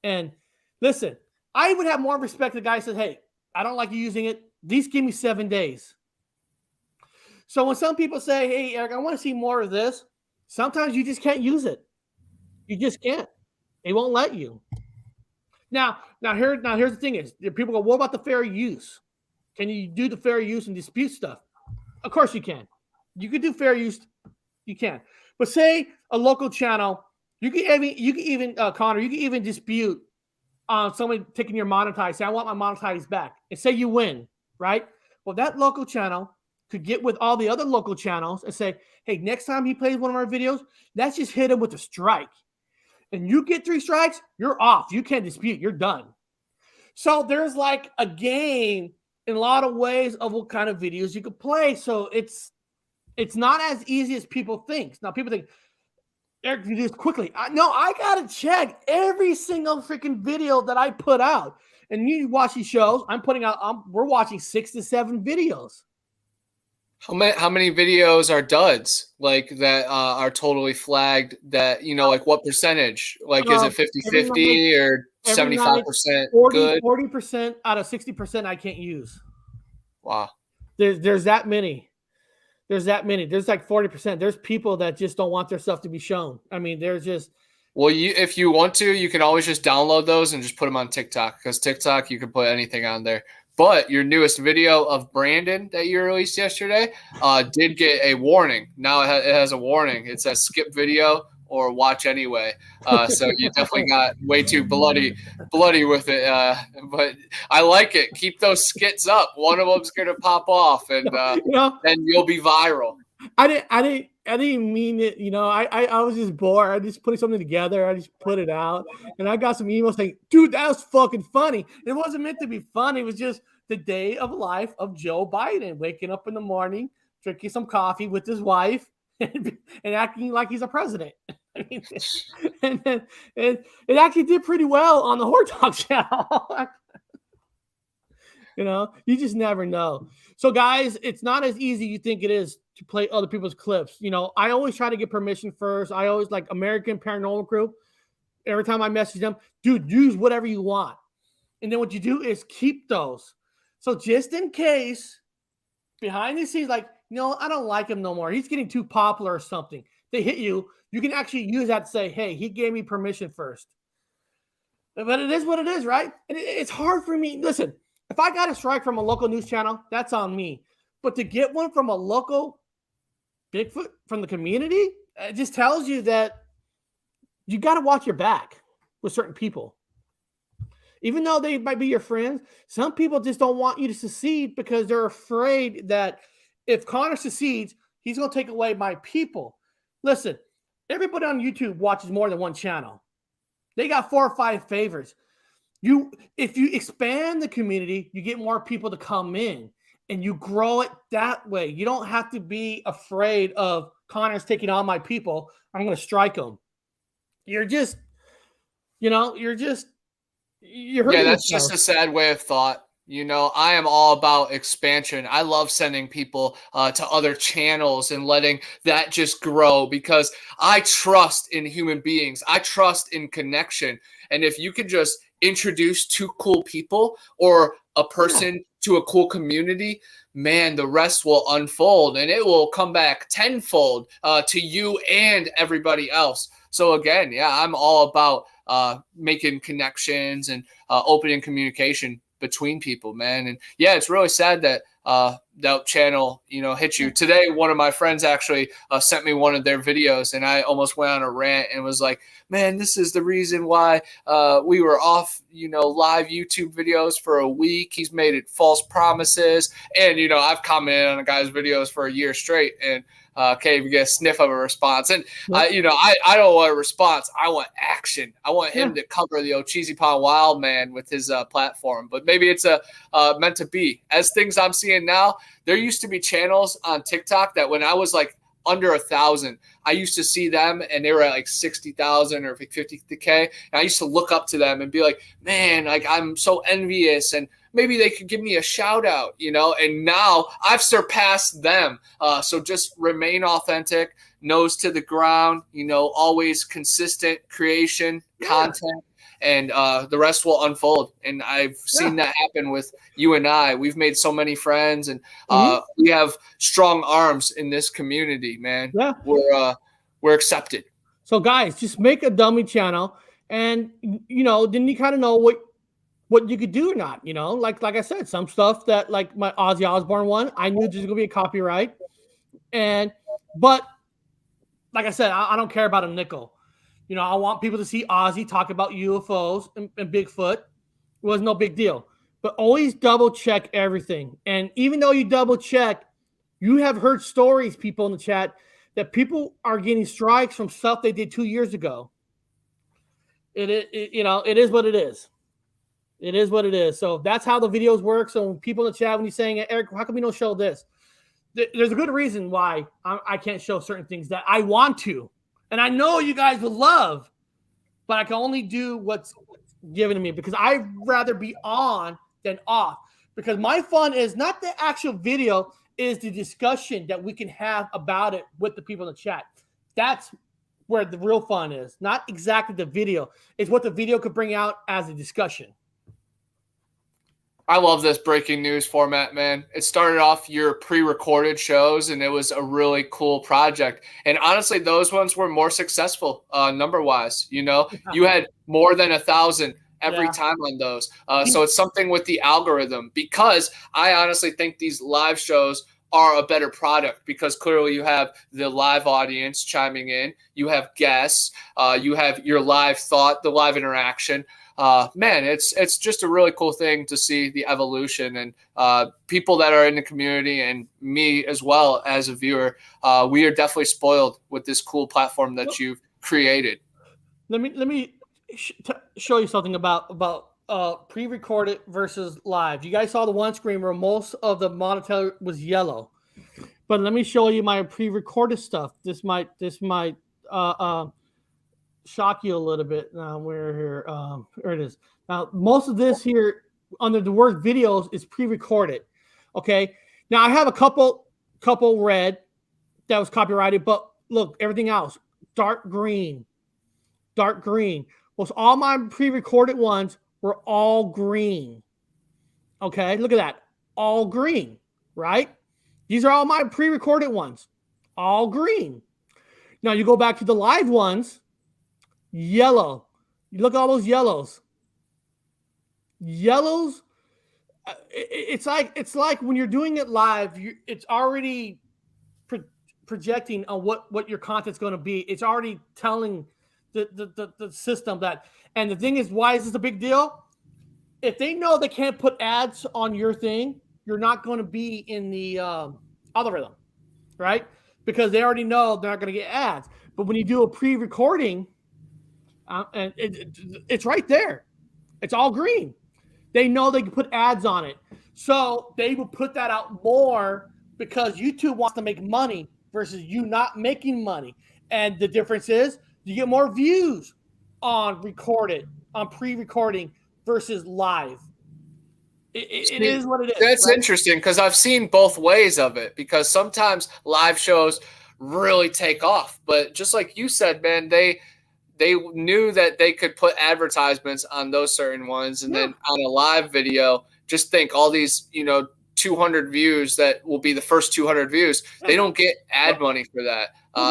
And listen, I would have more respect to the guy who says, hey, I don't like you using it. These give me 7 days. So when some people say, hey, Eric, I want to see more of this, sometimes you just can't use it. You just can't. They won't let you. Now here's the thing is, people go, what about the fair use? Can you do the fair use and dispute stuff? Of course you can. You could do fair use. You can. But say a local channel, you can even Connor, you can even dispute somebody taking your monetized. Say, I want my monetized back. And say you win, right? Well, that local channel could get with all the other local channels and say, hey, next time he plays one of our videos, let's just hit him with a strike. And you get 3 strikes, you're off. You can't dispute. You're done. So there's like a game in a lot of ways of what kind of videos you could play. So it's not as easy as people think. Now people think, Eric, do this quickly. No, I gotta check every single freaking video that I put out. And you watch these shows. I'm putting out. We're watching 6 to 7 videos. How many videos are duds, like that are totally flagged? That, you know, like what percentage? Like is it 50-50 or 75% good? 40% out of 60% I can't use. Wow. There's that many. There's that many. There's like 40%. There's people that just don't want their stuff to be shown. I mean, there's just. Well, if you want to, you can always just download those and just put them on TikTok, because TikTok, you can put anything on there. But your newest video of Brandon that you released yesterday did get a warning. Now it has a warning. It says skip video or watch anyway. So you definitely got way too bloody with it. But I like it. Keep those skits up. One of them's gonna pop off, and then you'll be viral. I didn't mean it. You know, I was just bored. I just put something together. I just put it out, and I got some emails saying, "Dude, that was fucking funny." It wasn't meant to be funny. It was just the day of life of Joe Biden, waking up in the morning, drinking some coffee with his wife, and acting like he's a president. I mean, and it actually did pretty well on the Horror Talk channel. You know, you just never know. So, guys, it's not as easy you think it is to play other people's clips. You know, I always try to get permission first. I always like American Paranormal Crew. Every time I message them, dude, use whatever you want. And then what you do is keep those. So just in case, behind the scenes, like, no, I don't like him no more. He's getting too popular or something. They hit you. You can actually use that to say, hey, he gave me permission first. But it is what it is, right? And it's hard for me. Listen, if I got a strike from a local news channel, that's on me. But to get one from a local Bigfoot from the community, it just tells you that you got to watch your back with certain people. Even though they might be your friends, some people just don't want you to succeed because they're afraid that if Connor succeeds, he's going to take away my people. Listen, everybody on YouTube watches more than one channel. They got 4 or 5 favorites. If you expand the community, you get more people to come in and you grow it that way. You don't have to be afraid of Connor's taking all my people. I'm going to strike them. You're just, you're hurting that's yourself. just a sad way of thought. You know, I am all about expansion. I love sending people to other channels and letting that just grow because I trust in human beings. I trust in connection. And if you can just introduce 2 cool people or a person to a cool community, man, the rest will unfold and it will come back tenfold to you and everybody else. So again, I'm all about making connections and opening communication between people, man. And it's really sad that that channel, hit you. Today, one of my friends actually sent me one of their videos and I almost went on a rant and was like, man, this is the reason why we were off, live YouTube videos for a week. He's made it false promises. And, I've commented on a guy's videos for a year straight and can't even get a sniff of a response. And, I don't want a response. I want action. I want him to cover the Cheesy Pond Wild Man with his platform. But maybe it's meant to be. As things I'm seeing now, there used to be channels on TikTok that when I was like under 1,000, I used to see them and they were at like 60,000 or 50K. And I used to look up to them and be like, man, like I'm so envious and maybe they could give me a shout out, and now I've surpassed them. So just remain authentic, nose to the ground, always consistent creation, content, and the rest will unfold. And I've seen that happen with you and I. We've made so many friends and we have strong arms in this community, man. Yeah. We're accepted. So guys, just make a dummy channel and then you kind of know what you could do or not. Like I said, some stuff that like my Ozzy Osbourne one, I knew there's gonna be a copyright, but like I said, I don't care about a nickel. I want people to see Ozzy talk about UFOs and Bigfoot. It was no big deal. But always double check everything. And even though you double check, you have heard stories, people in the chat, that people are getting strikes from stuff they did 2 years ago. It is what it is. It is what it is. So that's how the videos work. So when people in the chat, when you're saying, Eric, how come we don't show this? There's a good reason why I can't show certain things that I want to. And I know you guys would love, but I can only do what's given to me because I'd rather be on than off. Because my fun is not the actual video, is the discussion that we can have about it with the people in the chat. That's where the real fun is. Not exactly the video. It's what the video could bring out as a discussion. I love this breaking news format, man. It started off your pre-recorded shows, and it was a really cool project. And honestly, those ones were more successful number-wise. You had more than 1,000 every time on those. So it's something with the algorithm, because I honestly think these live shows are a better product because clearly you have the live audience chiming in, you have guests, you have your live thought, the live interaction. Man, it's just a really cool thing to see the evolution, and people that are in the community and me as well as a viewer, we are definitely spoiled with this cool platform that you've created. Let me show you something about pre-recorded versus live. You guys saw the one screen where most of the monitor was yellow, but let me show you my pre-recorded stuff. This might shock you a little bit. Now we're here. Here it is. Now most of this here under the word videos is pre-recorded. Okay. Now I have a couple red that was copyrighted, but look, everything else dark green. Well, so all my pre-recorded ones were all green. Okay, look at that, all green, right? These are all my pre-recorded ones, all green. Now you go back to the live ones. Yellow. You look at all those yellows. It's like when you're doing it live, it's already projecting on what your content's going to be. It's already telling the system that. And the thing is, why is this a big deal? If they know they can't put ads on your thing, you're not going to be in the algorithm, right? Because they already know they're not going to get ads. But when you do a pre-recording, and it's right there. It's all green. They know they can put ads on it. So they will put that out more because YouTube wants to make money versus you not making money. And the difference is you get more views on pre-recording versus live. It is what it is. That's right? interesting because I've seen both ways of it, because sometimes live shows really take off. But just like you said, man, they knew that they could put advertisements on those certain ones. And then on a live video, just think all these, 200 views that will be the first 200 views. They don't get ad money for that.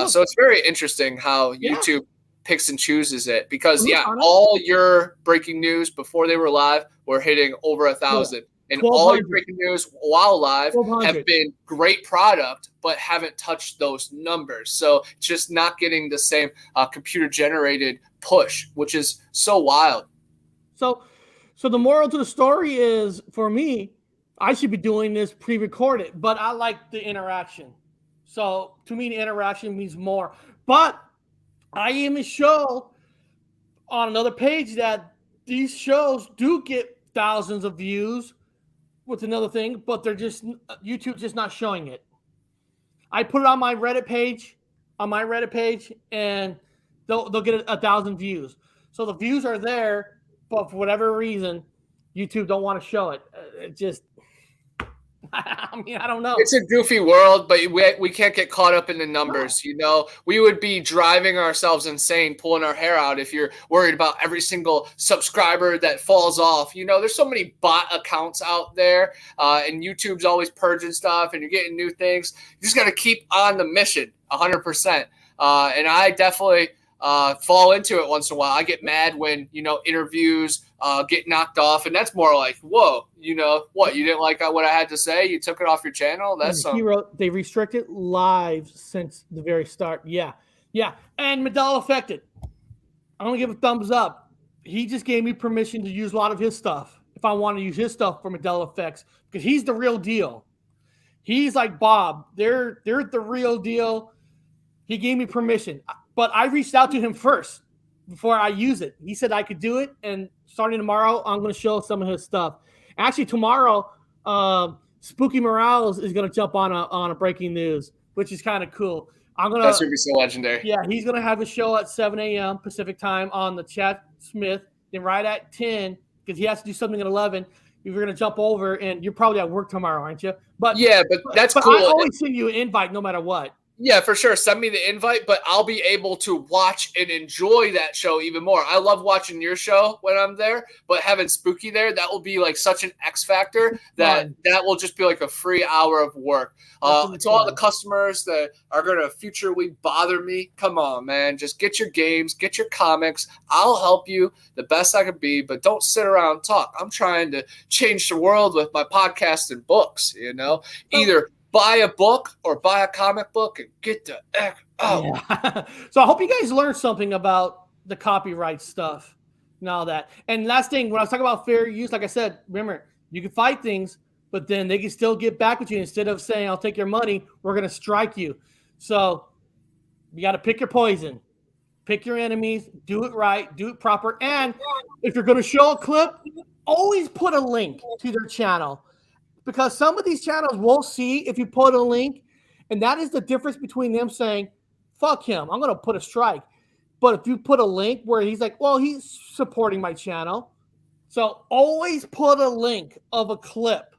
So it's very interesting how YouTube picks and chooses it, because all your breaking news before they were live were hitting over 1,000. And all your breaking news while live have been great product, but haven't touched those numbers. So it's just not getting the same computer generated push, which is so wild. So the moral to the story is, for me, I should be doing this pre-recorded, but I like the interaction. So to me, the interaction means more. But I even show on another page that these shows do get thousands of views with another thing, but they're just, YouTube's just not showing it. I put it on my Reddit page, and they'll get 1,000 views. So the views are there, but for whatever reason, YouTube don't want to show it. It just, I mean, I don't know. It's a goofy world, but we can't get caught up in the numbers. We would be driving ourselves insane, pulling our hair out if you're worried about every single subscriber that falls off. There's so many bot accounts out there, and YouTube's always purging stuff, and you're getting new things. You just got to keep on the mission 100%. And I definitely fall into it once in a while. I get mad when, interviews get knocked off, and that's more like, whoa, what? You didn't like what I had to say? You took it off your channel? That's He wrote, they restricted live since the very start. Yeah. And Mandela affected. I'm going to give a thumbs up. He just gave me permission to use a lot of his stuff if I want to use his stuff for Mandela effects, because he's the real deal. He's like Bob. They're the real deal. He gave me permission, but I reached out to him first before I use it. He said I could do it, and starting tomorrow, I'm going to show some of his stuff. Actually, tomorrow, Spooky Morales is going to jump on a breaking news, which is kind of cool. That's going to be so legendary. Yeah, he's going to have a show at 7 a.m. Pacific time on the Chat Smith. Then right at 10, because he has to do something at 11, you're going to jump over, and you're probably at work tomorrow, aren't you? But that's cool. I always send you an invite no matter what. Yeah, for sure. Send me the invite, but I'll be able to watch and enjoy that show even more. I love watching your show when I'm there, but having Spooky there, that will be like such an X factor that will just be like a free hour of work. To all the customers that are going to futurely bother me, come on, man. Just get your games, get your comics. I'll help you the best I can be, but don't sit around and talk. I'm trying to change the world with my podcast and books, Either buy a book or buy a comic book and get the heck out. Yeah. So I hope you guys learned something about the copyright stuff and all that. And last thing, when I was talking about fair use, like I said, remember, you can fight things, but then they can still get back with you. Instead of saying, I'll take your money, we're going to strike you. So you got to pick your poison. Pick your enemies. Do it right. Do it proper. And if you're going to show a clip, always put a link to their channel. Because some of these channels will see if you put a link, and that is the difference between them saying, fuck him, I'm going to put a strike. But if you put a link where he's like, well, he's supporting my channel. So always put a link of a clip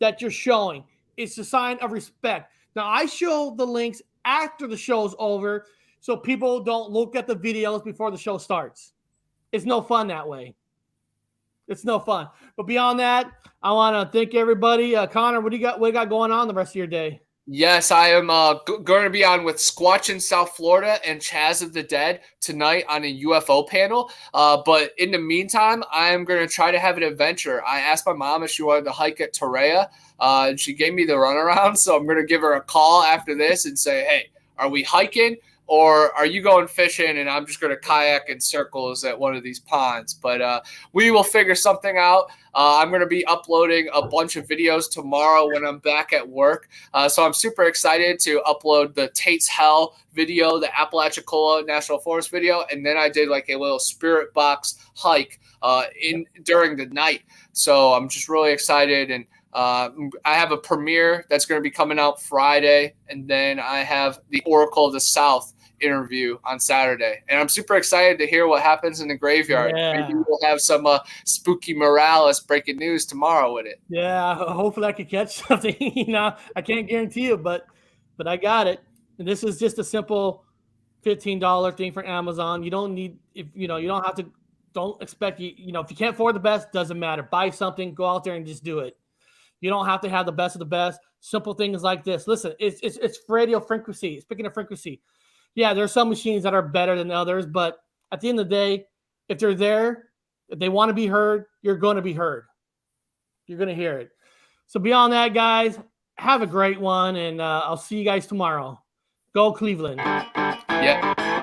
that you're showing. It's a sign of respect. Now, I show the links after the show's over so people don't look at the videos before the show starts. It's no fun that way. It's no fun. But beyond that, I want to thank everybody. Connor, what do you got going on the rest of your day? Yes, I am going to be on with Squatch in South Florida and Chaz of the Dead tonight on a UFO panel. But in the meantime, I am going to try to have an adventure. I asked my mom if she wanted to hike at Torreya, and she gave me the runaround. So I'm going to give her a call after this and say, hey, are we hiking? Or are you going fishing and I'm just going to kayak in circles at one of these ponds? But we will figure something out. I'm going to be uploading a bunch of videos tomorrow when I'm back at work. So I'm super excited to upload the Tate's Hell video, the Apalachicola National Forest video. And then I did like a little spirit box hike during the night. So I'm just really excited. And I have a premiere that's going to be coming out Friday, and then I have the Oracle of the South interview on Saturday. And I'm super excited to hear what happens in the graveyard. Yeah. Maybe we'll have some Spooky Morales breaking news tomorrow with it. Yeah, hopefully I can catch something. I can't guarantee it, but I got it. And this is just a simple $15 thing for Amazon. You don't need, you don't have to, don't expect, if you can't afford the best, doesn't matter. Buy something, go out there and just do it. You don't have to have the best of the best. Simple things like this. Listen, it's radio frequency. Speaking of frequency, yeah, there are some machines that are better than others, but at the end of the day, if they're there, if they want to be heard, you're going to be heard. You're going to hear it. So beyond that, guys, have a great one, and I'll see you guys tomorrow. Go Cleveland. Yeah.